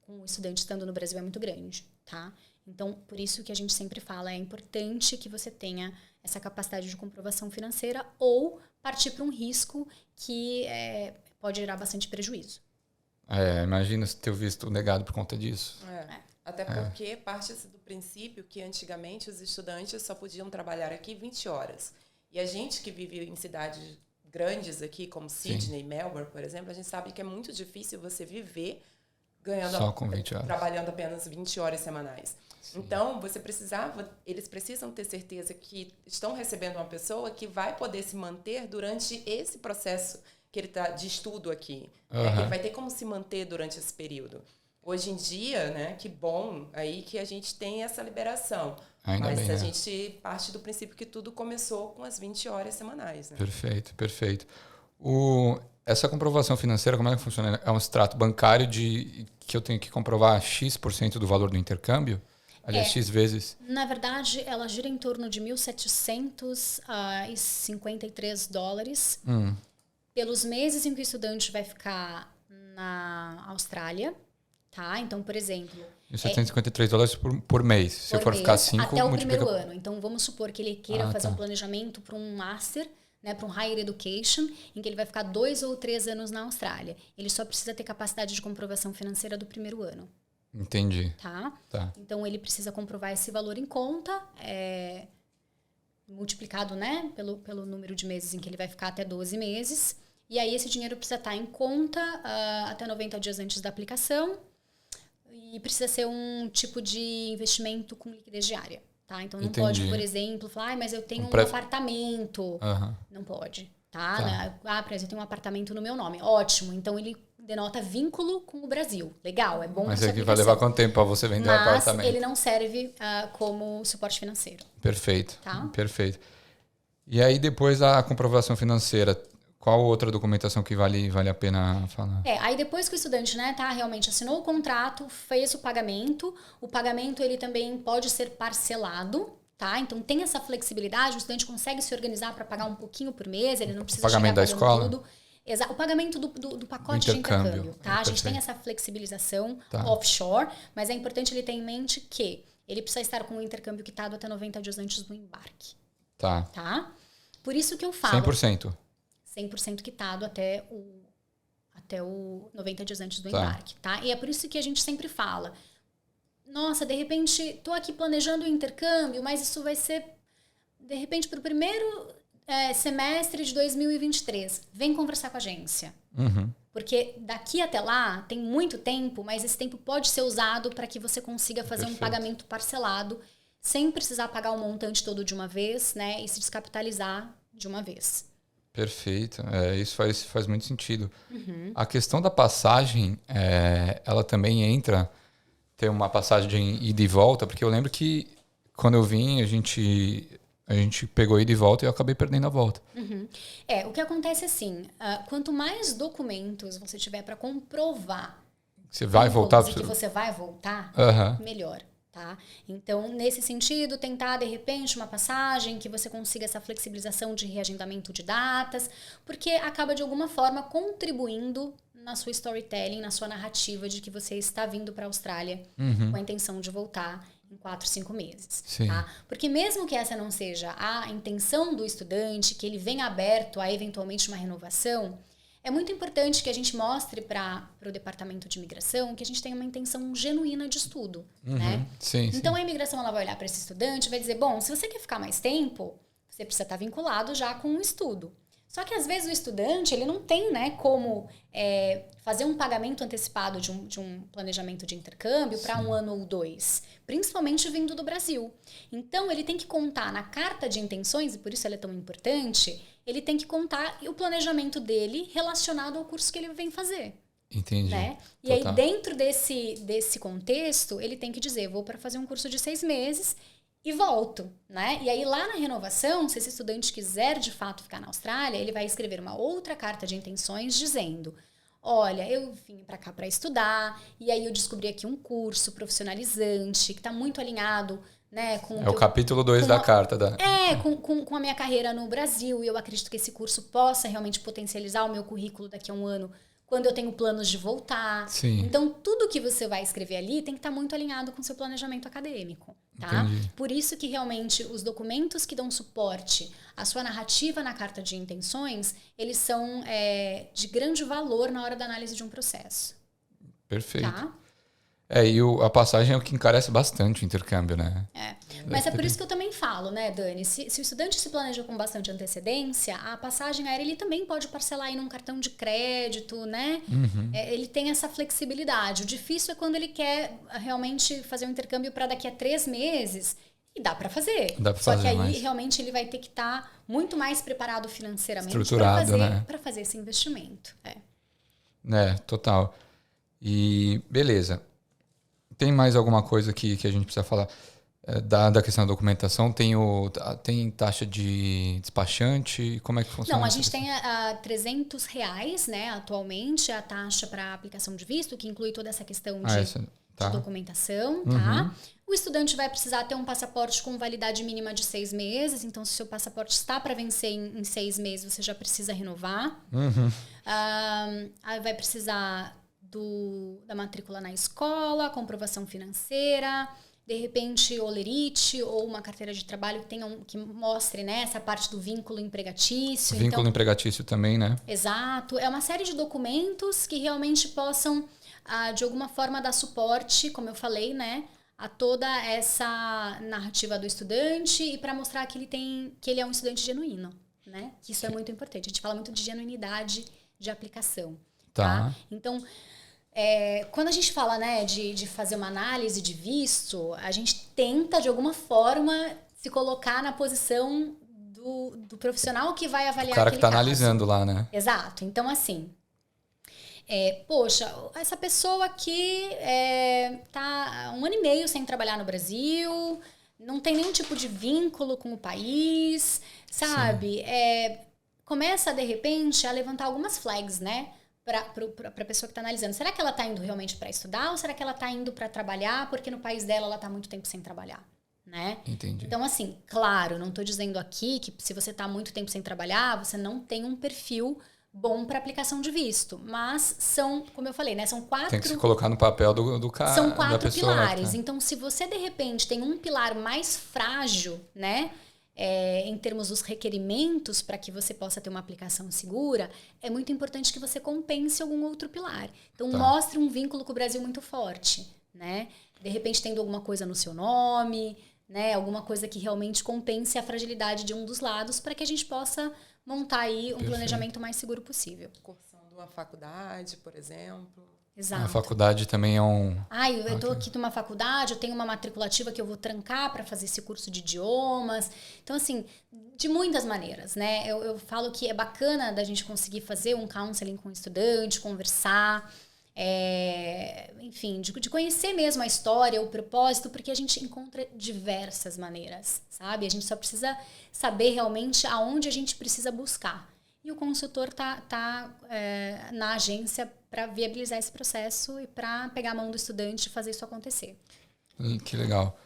com o estudante estando no Brasil é muito grande, tá? Então, por isso que a gente sempre fala, é importante que você tenha essa capacidade de comprovação financeira ou partir para um risco que pode gerar bastante prejuízo. Imagina se ter o visto negado por conta disso. Até porque parte-se do princípio que antigamente os estudantes só podiam trabalhar aqui 20 horas. E a gente que vive em cidades grandes aqui, como Sydney e Melbourne, por exemplo, a gente sabe que é muito difícil você viver ganhando só com 20 horas. Trabalhando apenas 20 horas semanais. Sim. Então, eles precisam ter certeza que estão recebendo uma pessoa que vai poder se manter durante esse processo que ele está de estudo aqui. Ele vai ter como se manter durante esse período. Hoje em dia, né, que bom aí que a gente tem essa liberação. Mas a gente parte do princípio que tudo começou com as 20 horas semanais. Né? Perfeito. Essa comprovação financeira, como é que funciona? É um extrato bancário que eu tenho que comprovar X% do valor do intercâmbio? Aliás, X vezes? Na verdade, ela gira em torno de $1.753 pelos meses em que o estudante vai ficar na Austrália. Tá? Então, por exemplo... $753 por mês. Se eu for ficar 5, até o primeiro ano. Então, vamos supor que ele queira fazer um planejamento para um Master, né, para um Higher Education, em que ele vai ficar 2 ou 3 anos na Austrália. Ele só precisa ter capacidade de comprovação financeira do primeiro ano. Entendi. Tá? Então, ele precisa comprovar esse valor em conta, multiplicado, né, pelo número de meses em que ele vai ficar até 12 meses. E aí, esse dinheiro precisa estar em conta até 90 dias antes da aplicação. E precisa ser um tipo de investimento com liquidez diária. Tá? Então, não pode, por exemplo, falar, mas eu tenho um apartamento. Não pode. Tá? Mas eu tenho um apartamento no meu nome. Ótimo. Então, ele denota vínculo com o Brasil. Legal, é bom. Mas aqui vai levar quanto tempo para você vender o apartamento? Mas ele não serve como suporte financeiro. Perfeito. Tá? Perfeito. E aí, depois da comprovação financeira, qual outra documentação que vale a pena falar? Aí depois que o estudante, né, realmente assinou o contrato, fez o pagamento ele também pode ser parcelado, tá? Então tem essa flexibilidade, o estudante consegue se organizar para pagar um pouquinho por mês, ele não precisa pagamento da escola? Tudo. O pagamento do pacote de intercâmbio, tá? A gente tem essa flexibilização offshore, mas é importante ele ter em mente que ele precisa estar com o intercâmbio quitado até 90 dias antes do embarque. Tá? Por isso que eu falo... 100% quitado até o 90 dias antes do embarque, tá? E é por isso que a gente sempre fala, nossa, de repente, tô aqui planejando o intercâmbio, mas isso vai ser, de repente, para o primeiro semestre de 2023. Vem conversar com a agência. Porque daqui até lá tem muito tempo, mas esse tempo pode ser usado para que você consiga fazer um pagamento parcelado, sem precisar pagar o montante todo de uma vez, né? E se descapitalizar de uma vez. Perfeito, isso faz muito sentido. A questão da passagem, ela também entra, ter uma passagem de ida e volta, porque eu lembro que quando eu vim, a gente pegou ida e volta e eu acabei perdendo a volta. O que acontece é assim, quanto mais documentos você tiver para comprovar que você vai voltar, melhor. Tá? Então, nesse sentido, tentar, de repente, uma passagem que você consiga essa flexibilização de reagendamento de datas, porque acaba, de alguma forma, contribuindo na sua storytelling, na sua narrativa de que você está vindo para a Austrália com a intenção de voltar em 4, 5 meses. Tá? Porque mesmo que essa não seja a intenção do estudante, que ele venha aberto a eventualmente uma renovação, é muito importante que a gente mostre para o departamento de imigração que a gente tem uma intenção genuína de estudo. Né? Então a imigração ela vai olhar para esse estudante e vai dizer, bom, se você quer ficar mais tempo, você precisa estar vinculado já com o estudo. Só que às vezes o estudante ele não tem, né, como fazer um pagamento antecipado de um planejamento de intercâmbio para 1 ano ou 2, principalmente vindo do Brasil. Então ele tem que contar na carta de intenções, e por isso ela é tão importante, ele tem que contar o planejamento dele relacionado ao curso que ele vem fazer. Entendi. Né? E aí dentro desse contexto, ele tem que dizer, vou para fazer um curso de 6 meses e volto, né? E aí lá na renovação, se esse estudante quiser de fato ficar na Austrália, ele vai escrever uma outra carta de intenções dizendo, olha, eu vim para cá para estudar e aí eu descobri aqui um curso profissionalizante que está muito alinhado, né, com o capítulo 2 da carta. Com a minha carreira no Brasil, e eu acredito que esse curso possa realmente potencializar o meu currículo daqui a 1 ano, quando eu tenho planos de voltar. Então, tudo que você vai escrever ali tem que estar muito alinhado com o seu planejamento acadêmico. Tá? Por isso que realmente os documentos que dão suporte à sua narrativa na carta de intenções, eles são de grande valor na hora da análise de um processo. Perfeito. Tá? E a passagem é o que encarece bastante o intercâmbio, né? Mas é por isso que eu também falo, né, Dani? Se o estudante se planeja com bastante antecedência, a passagem aérea ele também pode parcelar aí num cartão de crédito, né? Ele tem essa flexibilidade. O difícil é quando ele quer realmente fazer um intercâmbio para daqui a 3 meses. E dá para fazer. Só que aí realmente ele vai ter que estar muito mais preparado financeiramente para fazer esse investimento. Total. E beleza. Tem mais alguma coisa que a gente precisa falar da questão da documentação? Tem taxa de despachante? Como é que funciona? Não, a gente tem R$300, né, atualmente, a taxa para aplicação de visto, que inclui toda essa questão de documentação. Tá? O estudante vai precisar ter um passaporte com validade mínima de 6 meses. Então, se o seu passaporte está para vencer em 6 meses, você já precisa renovar. Aí vai precisar da matrícula na escola, comprovação financeira, de repente olerite ou uma carteira de trabalho que mostre, né, essa parte do vínculo empregatício. Vínculo empregatício também, né? Exato. É uma série de documentos que realmente possam, de alguma forma, dar suporte, como eu falei, né, a toda essa narrativa do estudante e para mostrar que ele é um estudante genuíno, né? Que isso é muito importante. A gente fala muito de genuinidade de aplicação. Tá? Então, quando a gente fala, né, de fazer uma análise de visto, a gente tenta, de alguma forma, se colocar na posição do profissional que vai avaliar aquele caso. O cara que está analisando lá, né? Exato. Então, assim, poxa, essa pessoa aqui tá 1 ano e meio sem trabalhar no Brasil, não tem nenhum tipo de vínculo com o país, sabe? Começa, de repente, a levantar algumas flags, né? Para a pessoa que está analisando. Será que ela está indo realmente para estudar ou será que ela está indo para trabalhar porque no país dela ela está muito tempo sem trabalhar? Né? Entendi. Então, assim, claro, não estou dizendo aqui que se você está muito tempo sem trabalhar, você não tem um perfil bom para aplicação de visto. Mas são, como eu falei, né? São 4... Tem que se colocar no papel do cara. São 4 pilares. Tá. Então, se você, de repente, tem um pilar mais frágil, né? Em termos dos requerimentos para que você possa ter uma aplicação segura, é muito importante que você compense algum outro pilar. Então, mostre um vínculo com o Brasil muito forte, né? De repente, tendo alguma coisa no seu nome, né? Alguma coisa que realmente compense a fragilidade de um dos lados para que a gente possa montar aí um planejamento mais seguro possível. Cursando uma faculdade, por exemplo. Exato. A faculdade também é um... eu estou aqui numa faculdade, eu tenho uma matriculativa que eu vou trancar para fazer esse curso de idiomas. Então, assim, de muitas maneiras, né? Eu falo que é bacana da gente conseguir fazer um counseling com o estudante, conversar, enfim, de conhecer mesmo a história, o propósito, porque a gente encontra diversas maneiras, sabe? A gente só precisa saber realmente aonde a gente precisa buscar. E o consultor tá na agência para viabilizar esse processo e para pegar a mão do estudante e fazer isso acontecer. Que legal.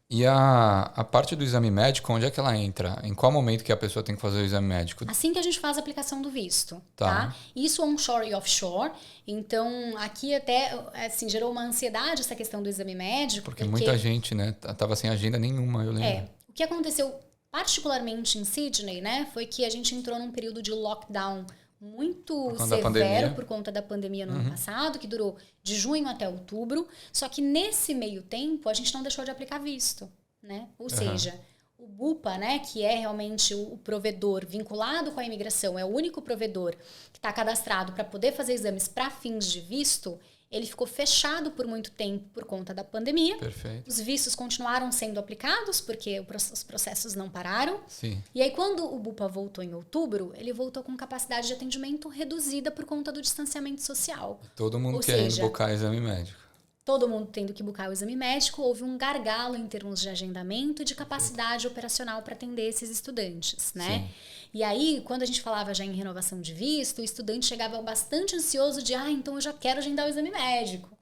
E a parte do exame médico, onde é que ela entra? Em qual momento que a pessoa tem que fazer o exame médico? Assim que a gente faz a aplicação do visto, Tá. tá? Isso onshore e offshore. Então, aqui até, assim, gerou uma ansiedade essa questão do exame médico. Porque muita gente, né, tava sem agenda nenhuma, eu lembro. O que aconteceu particularmente em Sydney, né, foi que a gente entrou num período de lockdown muito severo por conta da pandemia no ano passado, que durou de junho até outubro. Só que nesse meio tempo a gente não deixou de aplicar visto, né? Ou seja, o BUPA, né, que é realmente o provedor vinculado com a imigração, é o único provedor que está cadastrado para poder fazer exames para fins de visto. Ele ficou fechado por muito tempo por conta da pandemia. Perfeito. Os vistos continuaram sendo aplicados porque os processos não pararam. Sim. E aí, quando o BUPA voltou em outubro, ele voltou com capacidade de atendimento reduzida por conta do distanciamento social. Todo mundo Ou querendo seja, buscar exame médico. Todo mundo tendo que buscar o exame médico, houve um gargalo em termos de agendamento e de capacidade operacional para atender esses estudantes, né? Sim. E aí, quando a gente falava já em renovação de visto, o estudante chegava bastante ansioso de, então eu já quero agendar o exame médico.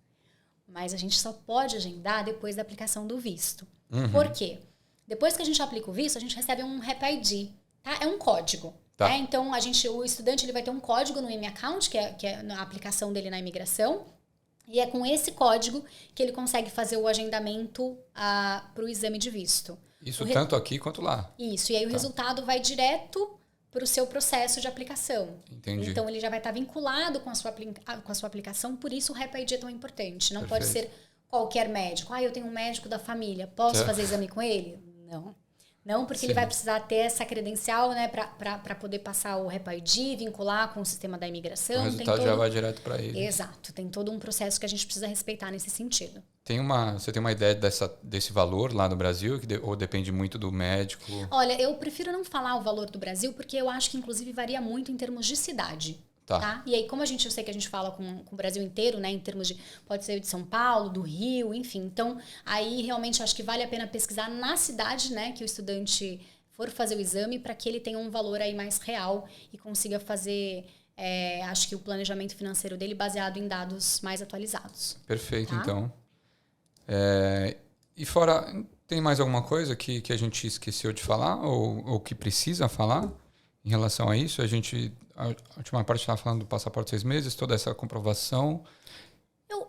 Mas a gente só pode agendar depois da aplicação do visto. Por quê? Depois que a gente aplica o visto, a gente recebe um REP-ID, tá? É um código. Tá. Né? Então, o estudante ele vai ter um código no M-Account, que é a aplicação dele na imigração. E é com esse código que ele consegue fazer o agendamento para o exame de visto. Isso tanto aqui quanto lá. Isso, e aí o resultado vai direto para o seu processo de aplicação. Entendi. Então, ele já vai estar vinculado com a sua aplicação, por isso o REP-ID é tão importante. Não pode ser qualquer médico. Eu tenho um médico da família, posso fazer exame com ele? Não. Não, porque ele vai precisar ter essa credencial, né, para poder passar o REP-ID, vincular com o sistema da imigração. O resultado já vai direto para ele. Exato. Tem todo um processo que a gente precisa respeitar nesse sentido. Você tem uma ideia desse valor lá no Brasil, ou depende muito do médico? Olha, eu prefiro não falar o valor do Brasil, porque eu acho que, inclusive, varia muito em termos de cidade. Tá? E aí, como eu sei que a gente fala com o Brasil inteiro, né, em termos de, pode ser de São Paulo, do Rio, enfim. Então, aí realmente acho que vale a pena pesquisar na cidade, né, que o estudante for fazer o exame, para que ele tenha um valor aí mais real e consiga fazer, acho que o planejamento financeiro dele baseado em dados mais atualizados. Perfeito, tá? Então. E fora, tem mais alguma coisa que a gente esqueceu de falar ou que precisa falar em relação a isso? A última parte estava falando do passaporte 6 meses, toda essa comprovação.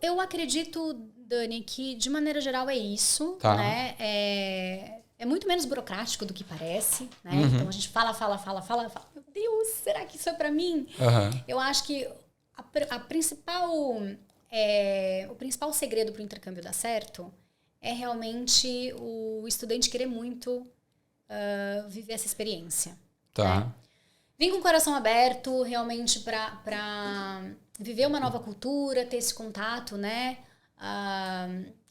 Eu acredito, Dani, que de maneira geral é isso, tá. Né? É muito menos burocrático do que parece, né? Então a gente fala, meu Deus, será que isso é para mim? Eu acho que o principal segredo para o intercâmbio dar certo é realmente o estudante querer muito viver essa experiência. Tá. Né? Vim com o coração aberto, realmente, para viver uma nova cultura, ter esse contato, né,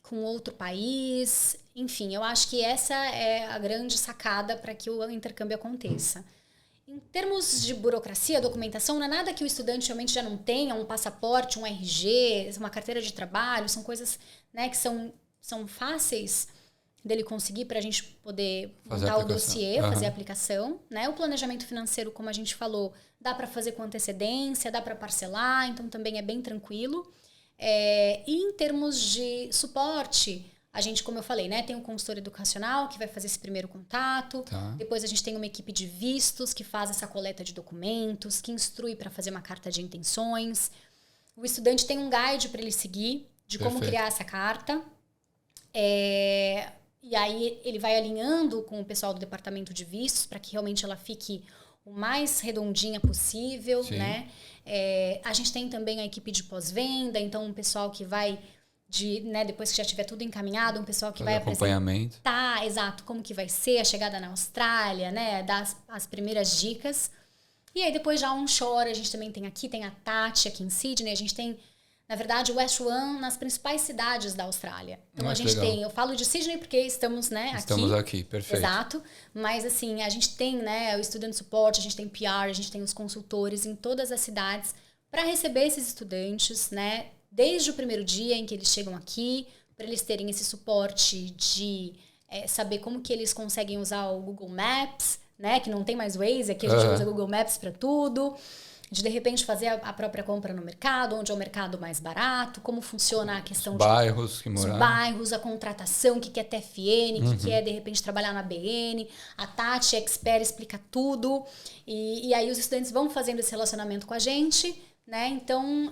com outro país. Enfim, eu acho que essa é a grande sacada para que o intercâmbio aconteça. Em termos de burocracia, documentação, não é nada que o estudante realmente já não tenha, um passaporte, um RG, uma carteira de trabalho, são coisas, né, que são fáceis dele conseguir para a gente poder montar o dossiê, fazer a aplicação, né? O planejamento financeiro, como a gente falou, dá para fazer com antecedência, dá para parcelar, então também é bem tranquilo. E em termos de suporte, a gente, como eu falei, né, tem um consultor educacional que vai fazer esse primeiro contato, depois a gente tem uma equipe de vistos que faz essa coleta de documentos, que instrui para fazer uma carta de intenções. O estudante tem um guide para ele seguir de como criar essa carta. E aí ele vai alinhando com o pessoal do departamento de vistos para que realmente ela fique o mais redondinha possível, né? A gente tem também a equipe de pós-venda, então um pessoal que vai, né, depois que já tiver tudo encaminhado, um pessoal que vai acompanhamento. Exato, como que vai ser a chegada na Austrália, né? Dar as primeiras dicas. E aí depois já onshore, a gente também tem a Tati aqui em Sydney, a gente tem, na verdade, o West One nas principais cidades da Austrália. Então a gente tem, eu falo de Sydney porque estamos, né, aqui. Estamos aqui, perfeito. Exato. Mas assim, a gente tem, né, o Student Support, a gente tem PR, a gente tem os consultores em todas as cidades para receber esses estudantes, né, desde o primeiro dia em que eles chegam aqui, para eles terem esse suporte de saber como que eles conseguem usar o Google Maps, né, que não tem mais Waze, aqui a gente usa Google Maps para tudo. de repente fazer a própria compra no mercado, onde é o mercado mais barato, como funciona a questão bairros que os morar. bairros, a contratação, o que é TFN, o que é de repente trabalhar na BN. A Tati, expert, explica tudo. E aí os estudantes vão fazendo esse relacionamento com a gente, né? Então,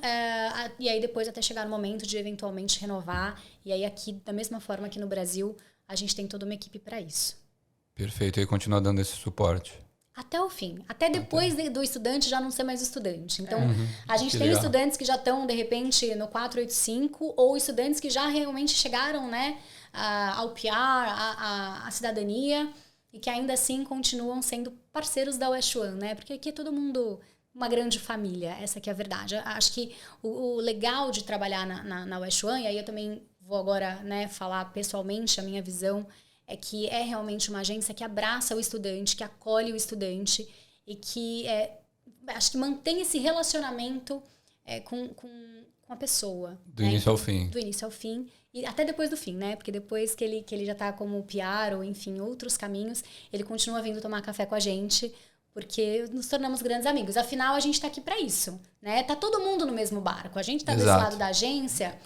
e aí depois até chegar no momento de eventualmente renovar. E aí aqui, da mesma forma que no Brasil, a gente tem toda uma equipe para isso. Perfeito, e continua dando esse suporte. Até o fim. Até depois do estudante já não ser mais estudante. Então, a gente Que tem legal. estudantes que já estão, de repente, no 485, ou estudantes que já realmente chegaram, né, ao PR, à cidadania, e que ainda assim continuam sendo parceiros da West One, né? Porque aqui é todo mundo uma grande família, essa que é a verdade. Acho que o legal de trabalhar na West One, e aí eu também vou agora, né, falar pessoalmente a minha visão, é que é realmente uma agência que abraça o estudante, que acolhe o estudante e que acho que mantém esse relacionamento com a pessoa. Do início ao fim. Do início ao fim. E até depois do fim, né? Porque depois que ele já está como PR ou, enfim, outros caminhos, ele continua vindo tomar café com a gente, porque nos tornamos grandes amigos. Afinal, a gente está aqui para isso, né? Tá todo mundo no mesmo barco. A gente está desse lado da agência...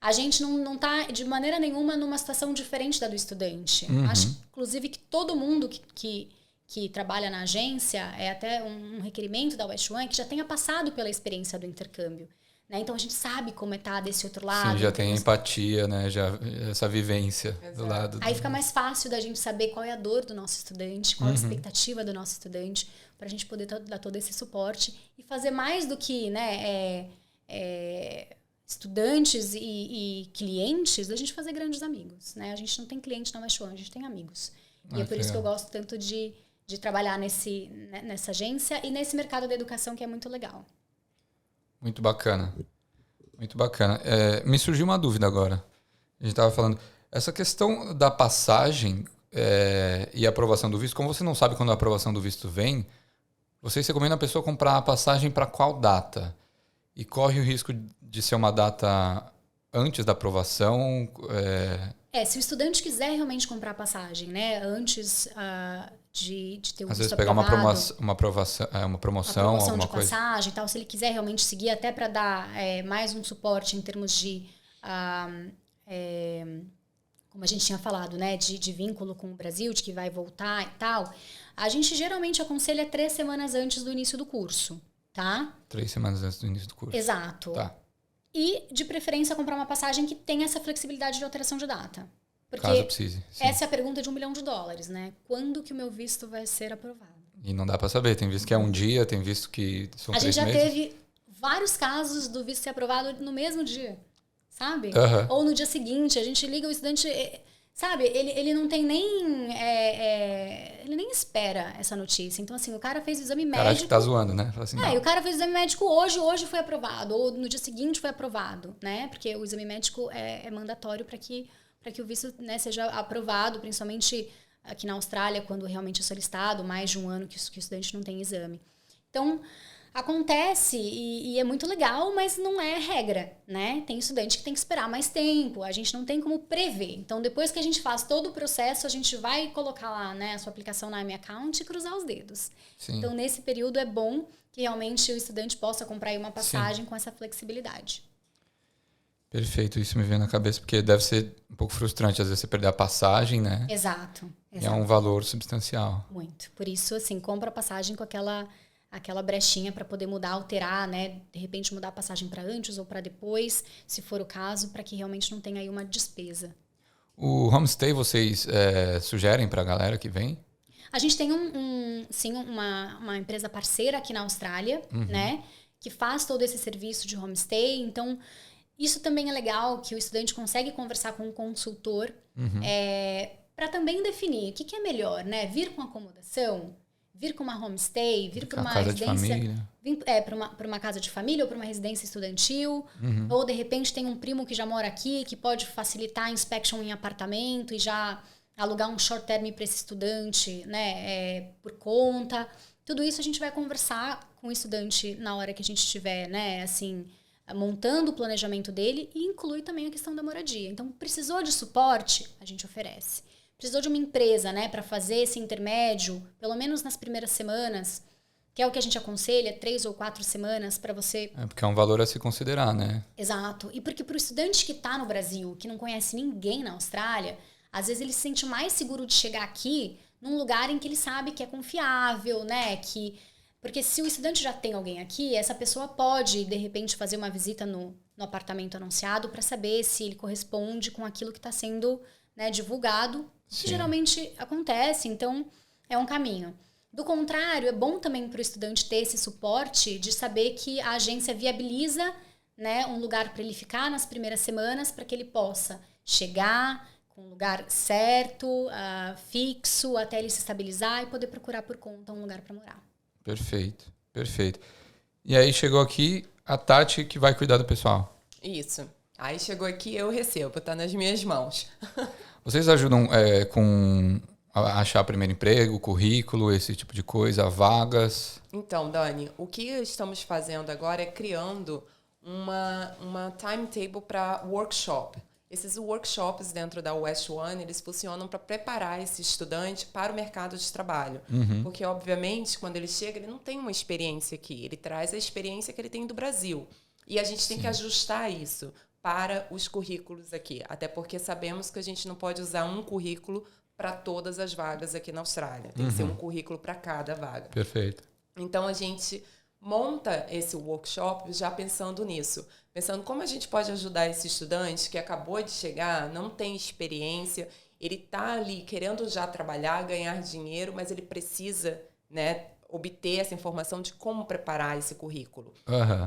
A gente não está, de maneira nenhuma, numa situação diferente da do estudante. Acho, inclusive, que todo mundo que trabalha na agência, é até um requerimento da West One, que já tenha passado pela experiência do intercâmbio. Né? Então, a gente sabe como estar desse outro lado. Sim, já tem empatia, né? Já, essa vivência do lado. Aí fica mais fácil da gente saber qual é a dor do nosso estudante, qual a expectativa do nosso estudante, para a gente poder dar todo esse suporte e fazer mais do que, né, estudantes e clientes, a gente fazer grandes amigos, né? A gente não tem cliente na West One, a gente tem amigos. E é por isso que eu gosto tanto de trabalhar nessa agência e nesse mercado da educação, que é muito legal. Muito bacana. Muito bacana. Me surgiu uma dúvida agora. A gente estava falando, essa questão da passagem e aprovação do visto, como você não sabe quando a aprovação do visto vem, você recomenda a pessoa comprar a passagem para qual data? E corre o risco de ser uma data antes da aprovação? Se o estudante quiser realmente comprar a passagem, né, antes de ter o às visto vezes pegar aprovado, uma promoção, alguma de coisa. passagem e tal, se ele quiser realmente seguir, até para dar mais um suporte em termos de, como a gente tinha falado, né, de vínculo com o Brasil, de que vai voltar e tal, a gente geralmente aconselha 3 semanas antes do início do curso. Tá? 3 semanas antes do início do curso. Exato. Tá. E, de preferência, comprar uma passagem que tenha essa flexibilidade de alteração de data. Porque caso precise. Sim. Essa é a pergunta de $1 milhão, né? Quando que o meu visto vai ser aprovado? E não dá para saber. Tem visto que é um dia, tem visto que são 3 meses. A gente já teve vários casos do visto ser aprovado no mesmo dia, sabe? Ou no dia seguinte. A gente liga o estudante... Sabe, ele não tem nem... ele nem espera essa notícia. Então, assim, o cara fez o exame médico... O cara acha que tá zoando, né? Fala assim, e o cara fez o exame médico hoje foi aprovado. Ou no dia seguinte foi aprovado, né? Porque o exame médico é mandatório para que o visto, né, seja aprovado, principalmente aqui na Austrália, quando realmente é solicitado, mais de um ano que o estudante não tem exame. Então... Acontece e é muito legal, mas não é regra, né? Tem estudante que tem que esperar mais tempo, a gente não tem como prever. Então, depois que a gente faz todo o processo, a gente vai colocar lá, né, a sua aplicação na AME Account e cruzar os dedos. Sim. Então, nesse período é bom que realmente o estudante possa comprar aí uma passagem com essa flexibilidade. Perfeito, isso me veio na cabeça, porque deve ser um pouco frustrante, às vezes, você perder a passagem, né? Exato. É um valor substancial. Muito. Por isso, assim, compra a passagem com aquela brechinha para poder mudar, alterar, né? De repente mudar a passagem para antes ou para depois, se for o caso, para que realmente não tenha aí uma despesa. O homestay vocês sugerem para a galera que vem? A gente tem uma empresa parceira aqui na Austrália, né? Que faz todo esse serviço de homestay. Então, isso também é legal, que o estudante consegue conversar com um consultor para também definir o que é melhor, né? Vir com acomodação, vir com uma homestay, vir para uma residência, para uma casa de família ou para uma residência estudantil, ou de repente tem um primo que já mora aqui, que pode facilitar a inspection em apartamento e já alugar um short term para esse estudante, né, por conta. Tudo isso a gente vai conversar com o estudante na hora que a gente estiver, né, assim, montando o planejamento dele, e inclui também a questão da moradia. Então, precisou de suporte, a gente oferece. Precisou de uma empresa, né, para fazer esse intermédio, pelo menos nas primeiras semanas, que é o que a gente aconselha, 3 ou 4 semanas para você... Porque é um valor a se considerar, né? Exato. E porque para o estudante que está no Brasil, que não conhece ninguém na Austrália, às vezes ele se sente mais seguro de chegar aqui num lugar em que ele sabe que é confiável, né? Porque se o estudante já tem alguém aqui, essa pessoa pode, de repente, fazer uma visita no apartamento anunciado para saber se ele corresponde com aquilo que está sendo, né, divulgado, que geralmente acontece, então é um caminho. Do contrário, é bom também para o estudante ter esse suporte de saber que a agência viabiliza, né, um lugar para ele ficar nas primeiras semanas para que ele possa chegar com um lugar certo, fixo, até ele se estabilizar e poder procurar por conta um lugar para morar. Perfeito, perfeito. E aí chegou aqui a Tati que vai cuidar do pessoal. Isso. Aí chegou aqui, eu recebo, tá nas minhas mãos. Vocês ajudam com a achar primeiro emprego, currículo, esse tipo de coisa, vagas? Então, Dani, o que estamos fazendo agora é criando uma timetable para workshop. Esses workshops dentro da West One, eles funcionam para preparar esse estudante para o mercado de trabalho. Porque, obviamente, quando ele chega, ele não tem uma experiência aqui. Ele traz a experiência que ele tem do Brasil. E a gente tem que ajustar isso para os currículos aqui. Até porque sabemos que a gente não pode usar um currículo para todas as vagas aqui na Austrália. Tem que ser um currículo para cada vaga. Perfeito. Então, a gente monta esse workshop já pensando nisso. Pensando como a gente pode ajudar esse estudante que acabou de chegar, não tem experiência, ele está ali querendo já trabalhar, ganhar dinheiro, mas ele precisa, né, obter essa informação de como preparar esse currículo.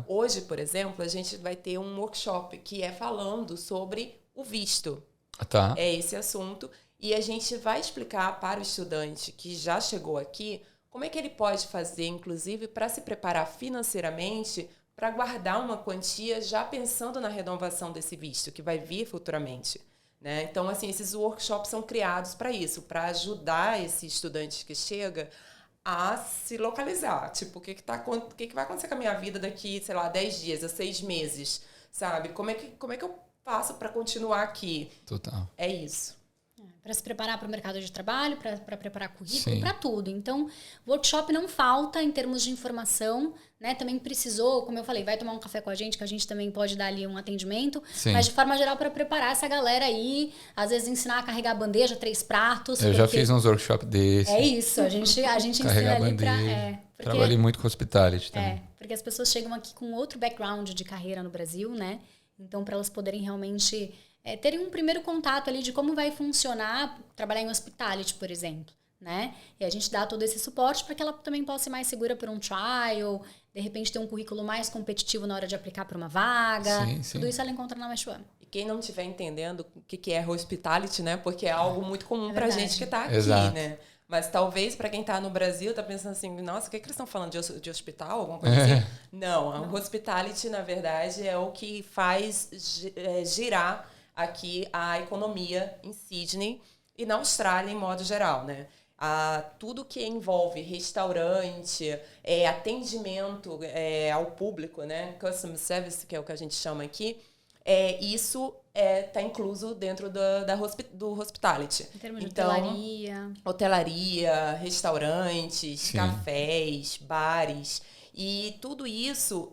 Hoje, por exemplo, a gente vai ter um workshop que é falando sobre o visto. Tá. É esse assunto. E a gente vai explicar para o estudante que já chegou aqui como é que ele pode fazer, inclusive, para se preparar financeiramente para guardar uma quantia já pensando na renovação desse visto, que vai vir futuramente. Né? Então, assim, esses workshops são criados para isso, para ajudar esse estudante que chega a se localizar. Tipo, o que vai acontecer com a minha vida daqui, sei lá, 10 dias, a 6 meses, sabe? Como é que eu faço para continuar aqui? Total. É isso. Para se preparar para o mercado de trabalho, para preparar currículo, para tudo. Então, workshop não falta em termos de informação, né? Também precisou, como eu falei, vai tomar um café com a gente, que a gente também pode dar ali um atendimento. Mas de forma geral, para preparar essa galera aí, às vezes ensinar a carregar a bandeja, 3 pratos. Eu já fiz uns workshops desses. É isso, a gente ensina ali para... Trabalhei muito com hospitality também. Porque as pessoas chegam aqui com outro background de carreira no Brasil, né? Então, para elas poderem realmente... terem um primeiro contato ali de como vai funcionar trabalhar em hospitality, por exemplo, né? E a gente dá todo esse suporte para que ela também possa ser mais segura por um trial, de repente ter um currículo mais competitivo na hora de aplicar para uma vaga. Tudo isso ela encontra na West One. E quem não estiver entendendo o que é hospitality, né? Porque é algo muito comum para a gente que está aqui, Exato. né? Mas talvez para quem está no Brasil tá pensando assim, nossa, o que eles estão falando de hospital, alguma coisa assim? Não, o hospitality, na verdade, é o que faz girar aqui a economia em Sydney e na Austrália em modo geral, né? Tudo que envolve restaurante, atendimento ao público, né? Customer service, que é o que a gente chama aqui, isso está incluso dentro do hospitality. Em termos de hotelaria, restaurantes, cafés, bares. E tudo isso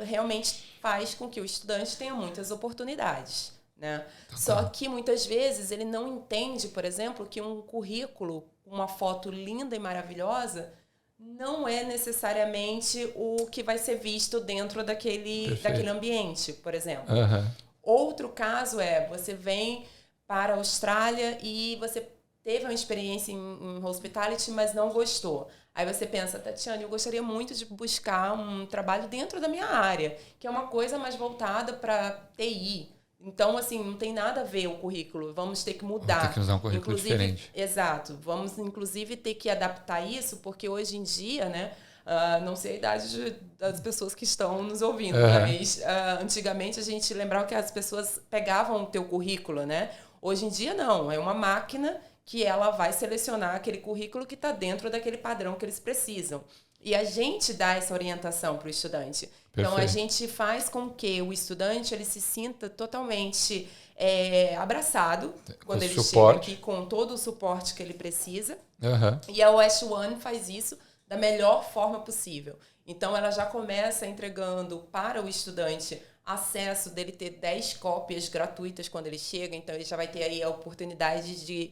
realmente faz com que o estudante tenha muitas oportunidades. Né? Só que muitas vezes ele não entende, por exemplo, que um currículo, uma foto linda e maravilhosa, não é necessariamente o que vai ser visto dentro daquele ambiente, por exemplo. Outro caso você vem para a Austrália e você teve uma experiência em hospitality, mas não gostou. Aí você pensa, Tatiana, eu gostaria muito de buscar um trabalho dentro da minha área, que é uma coisa mais voltada para TI. Então, assim, não tem nada a ver o currículo. Vamos ter que mudar. Vamos ter que usar um currículo diferente. Exato. Vamos, inclusive, ter que adaptar isso, porque hoje em dia, né? Não sei a idade das pessoas que estão nos ouvindo, mas antigamente a gente lembrava que as pessoas pegavam o teu currículo, né? Hoje em dia, não. É uma máquina que ela vai selecionar aquele currículo que está dentro daquele padrão que eles precisam. E a gente dá essa orientação para o estudante. Então, a gente faz com que o estudante ele se sinta totalmente abraçado quando ele chega aqui, com todo o suporte que ele precisa. E a West One faz isso da melhor forma possível. Então, ela já começa entregando para o estudante acesso dele ter 10 cópias gratuitas quando ele chega. Então, ele já vai ter aí a oportunidade de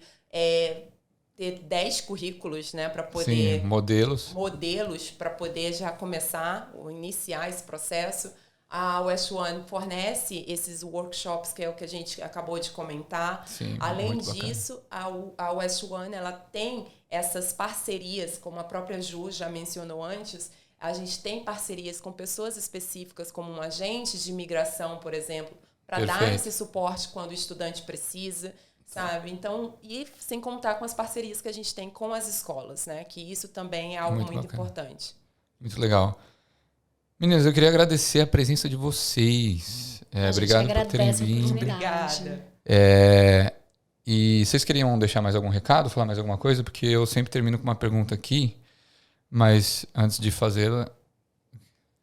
ter 10 currículos, né, para poder... Sim, modelos para poder já começar ou iniciar esse processo. A West One fornece esses workshops, que é o que a gente acabou de comentar. Sim, além disso, a West One ela tem essas parcerias, como a própria Ju já mencionou antes. A gente tem parcerias com pessoas específicas, como um agente de imigração, por exemplo, para dar esse suporte quando o estudante precisa. Sabe? Então, e sem contar com as parcerias que a gente tem com as escolas, né? Que isso também é algo muito importante. Muito legal. Meninas, eu queria agradecer a presença de vocês. Obrigado por terem vindo. Obrigada. E vocês queriam deixar mais algum recado, falar mais alguma coisa? Porque eu sempre termino com uma pergunta aqui, mas antes de fazê-la,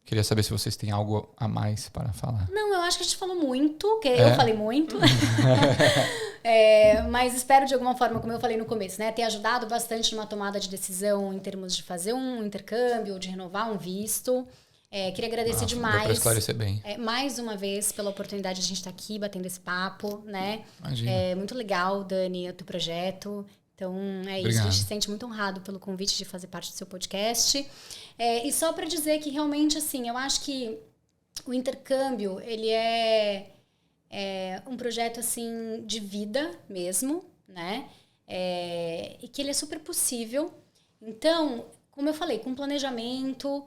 queria saber se vocês têm algo a mais para falar. Não, eu acho que a gente falou muito, eu falei muito. Mas espero de alguma forma, como eu falei no começo, né, ter ajudado bastante numa tomada de decisão em termos de fazer um intercâmbio, de renovar um visto. Queria agradecer demais. Dá para esclarecer bem. Mais uma vez pela oportunidade de a gente estar aqui batendo esse papo, né? Imagina. É muito legal, Dani, o teu projeto. Então, Obrigado. Isso. A gente se sente muito honrado pelo convite de fazer parte do seu podcast. E só para dizer que realmente, assim, eu acho que o intercâmbio, ele é um projeto, assim, de vida mesmo, né? E que ele é super possível. Então, como eu falei, com planejamento,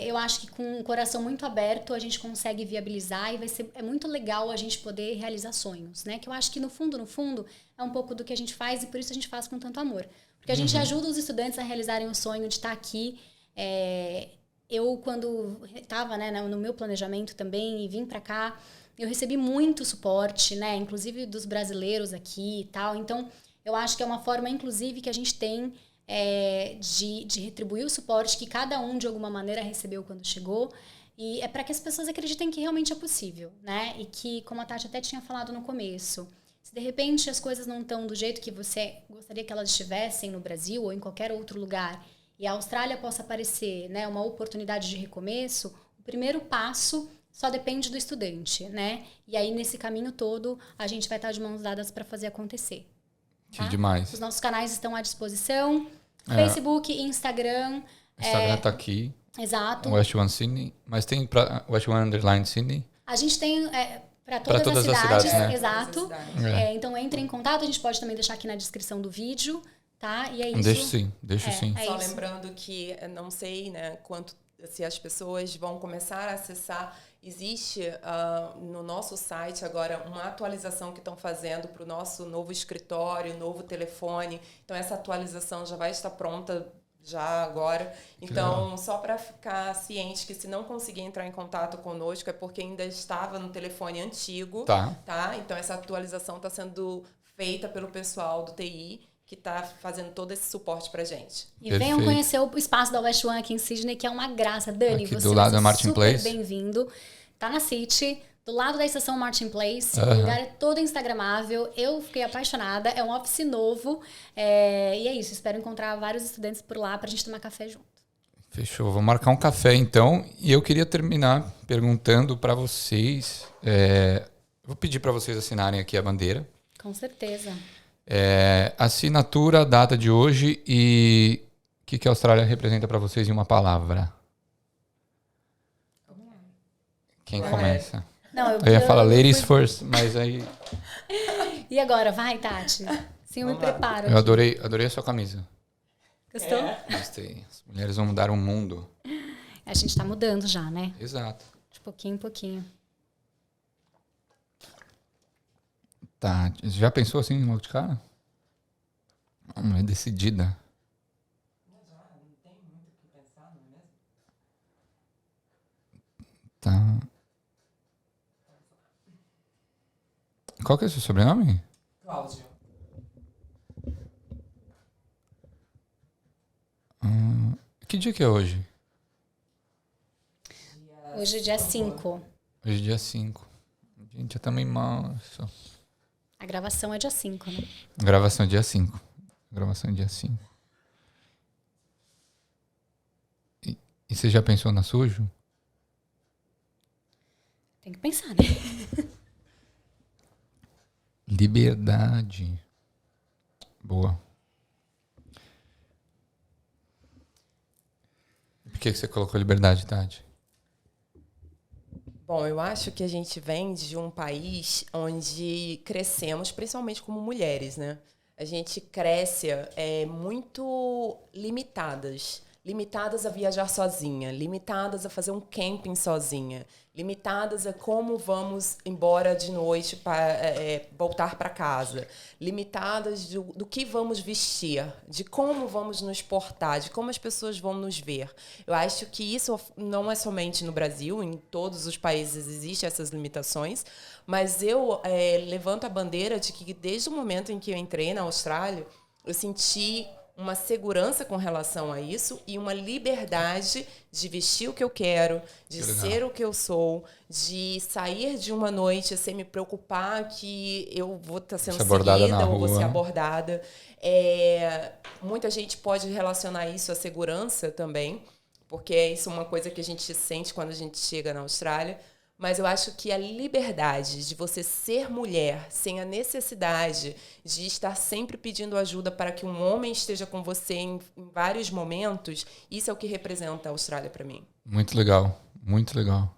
eu acho que com um coração muito aberto a gente consegue viabilizar e é muito legal a gente poder realizar sonhos, né? Que eu acho que no fundo, é um pouco do que a gente faz e por isso a gente faz com tanto amor. Porque a gente ajuda os estudantes a realizarem o sonho de estar aqui. Eu, quando estava, né, no meu planejamento também e vim para cá, eu recebi muito suporte, né? Inclusive dos brasileiros aqui e tal. Então, eu acho que é uma forma, inclusive, que a gente tem de retribuir o suporte que cada um, de alguma maneira, recebeu quando chegou. E é para que as pessoas acreditem que realmente é possível, né? E que, como a Tati até tinha falado no começo, se de repente as coisas não estão do jeito que você gostaria que elas estivessem no Brasil ou em qualquer outro lugar, e a Austrália possa parecer, né, uma oportunidade de recomeço, o primeiro passo só depende do estudante, né? E aí, nesse caminho todo, a gente vai estar de mãos dadas para fazer acontecer. Tá? Que demais. Os nossos canais estão à disposição. Facebook, Instagram. Instagram tá aqui. Exato. West One Sydney. Mas tem para West One Underline Sydney? A gente tem para todas as cidades, né? Exato. Então, entre em contato. A gente pode também deixar aqui na descrição do vídeo. Tá? E é isso. Deixo sim. Só lembrando que, não sei, né, se as pessoas vão começar a acessar. Existe no nosso site agora uma atualização que estão fazendo para o nosso novo escritório, novo telefone. Então, essa atualização já vai estar pronta já agora. Então, só para ficar ciente que se não conseguir entrar em contato conosco é porque ainda estava no telefone antigo. Tá? Então, essa atualização está sendo feita pelo pessoal do TI, que está fazendo todo esse suporte pra gente. E venham conhecer o espaço da West One aqui em Sydney, que é uma graça. Dani, aqui você do lado da Martin super Place. Bem-vindo. Tá na City, do lado da estação Martin Place. O lugar é todo instagramável. Eu fiquei apaixonada. É um office novo. E é isso. Espero encontrar vários estudantes por lá pra gente tomar café junto. Fechou. Vou marcar um café, então. E eu queria terminar perguntando para vocês... vou pedir para vocês assinarem aqui a bandeira. Com certeza. Assinatura, data de hoje e o que a Austrália representa para vocês em uma palavra. Quem começa? Não, eu ia falar ladies first, mas aí... E agora? Vai, Tati. Sim, eu me preparo. Eu adorei a sua camisa. Gostou? Gostei. As mulheres vão mudar o mundo. A gente tá mudando já, né? Exato. De pouquinho em pouquinho. Tá, já pensou assim logo de cara? Uma mulher decidida. Não tem muito o que pensar, não é mesmo? Tá. Qual que é o seu sobrenome? Cláudio. Que dia que é hoje? Hoje é dia 5. Hoje é dia 5. Gente, já estamos em março. A gravação é dia 5, né? Gravação é dia 5. E você já pensou na Sujo? Tem que pensar, né? Liberdade. Boa. Por que você colocou liberdade, Tati? Bom, eu acho que a gente vem de um país onde crescemos, principalmente como mulheres, né? A gente cresce muito limitadas. Limitadas a viajar sozinha, limitadas a fazer um camping sozinha, limitadas a como vamos embora de noite para voltar para casa, limitadas do que vamos vestir, de como vamos nos portar, de como as pessoas vão nos ver. Eu acho que isso não é somente no Brasil, em todos os países existem essas limitações, mas eu levanto a bandeira de que desde o momento em que eu entrei na Austrália, eu senti uma segurança com relação a isso e uma liberdade de vestir o que eu quero, de ser o que eu sou, de sair de uma noite sem me preocupar que eu vou estar sendo seguida ou vou ser abordada. Muita gente pode relacionar isso à segurança também, porque isso é uma coisa que a gente sente quando a gente chega na Austrália. Mas eu acho que a liberdade de você ser mulher sem a necessidade de estar sempre pedindo ajuda para que um homem esteja com você em vários momentos, isso é o que representa a Austrália para mim. Muito legal, muito legal.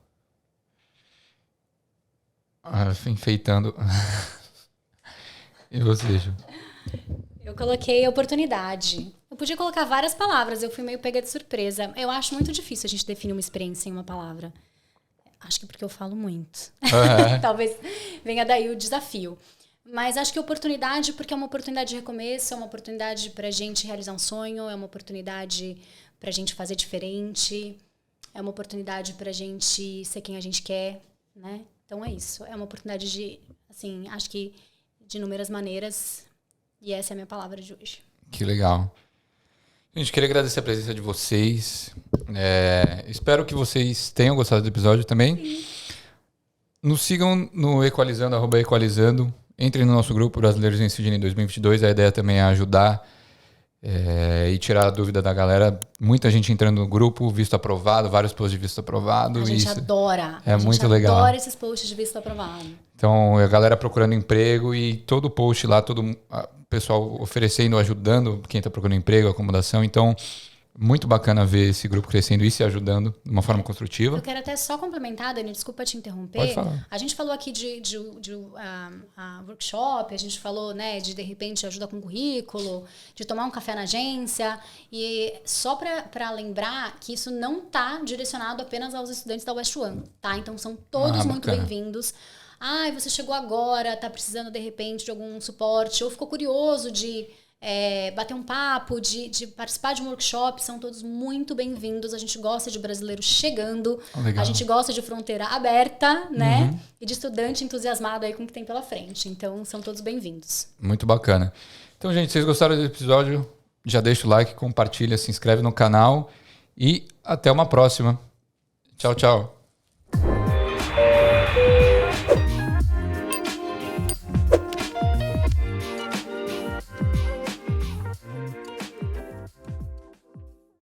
Enfeitando. E você, Ju? Eu coloquei oportunidade. Eu podia colocar várias palavras, eu fui meio pega de surpresa. Eu acho muito difícil a gente definir uma experiência em uma palavra. Acho que porque eu falo muito. Talvez venha daí o desafio. Mas acho que oportunidade, porque é uma oportunidade de recomeço, é uma oportunidade pra gente realizar um sonho, é uma oportunidade pra gente fazer diferente, é uma oportunidade pra gente ser quem a gente quer, né? Então é isso. É uma oportunidade de, assim, acho que de inúmeras maneiras. E essa é a minha palavra de hoje. Que legal. Gente, queria agradecer a presença de vocês. Espero que vocês tenham gostado do episódio também. Sim. Nos sigam no Equalizando, @Equalizando. Entrem no nosso grupo Brasileiros em Sydney 2022. A ideia também é ajudar e tirar a dúvida da galera. Muita gente entrando no grupo, visto aprovado, vários posts de visto aprovado. A gente adora. É muito legal. A gente adora esses posts de visto aprovado. Então, a galera procurando emprego e todo post lá, todo o pessoal oferecendo, ajudando quem está procurando emprego, acomodação. Então, muito bacana ver esse grupo crescendo e se ajudando de uma forma construtiva. Eu quero até só complementar, Dani, desculpa te interromper. Pode falar. A gente falou aqui de workshop, a gente falou, né, de repente ajuda com currículo, de tomar um café na agência. E só para lembrar que isso não está direcionado apenas aos estudantes da West One, tá? Então são todos muito bem-vindos. Você chegou agora, tá precisando de repente de algum suporte, ou ficou curioso de bater um papo, de participar de um workshop, são todos muito bem-vindos. A gente gosta de brasileiro chegando, a gente gosta de fronteira aberta, né? E de estudante entusiasmado aí com o que tem pela frente. Então, são todos bem-vindos. Muito bacana. Então, gente, se vocês gostaram do episódio, já deixa o like, compartilha, se inscreve no canal e até uma próxima. Tchau, tchau.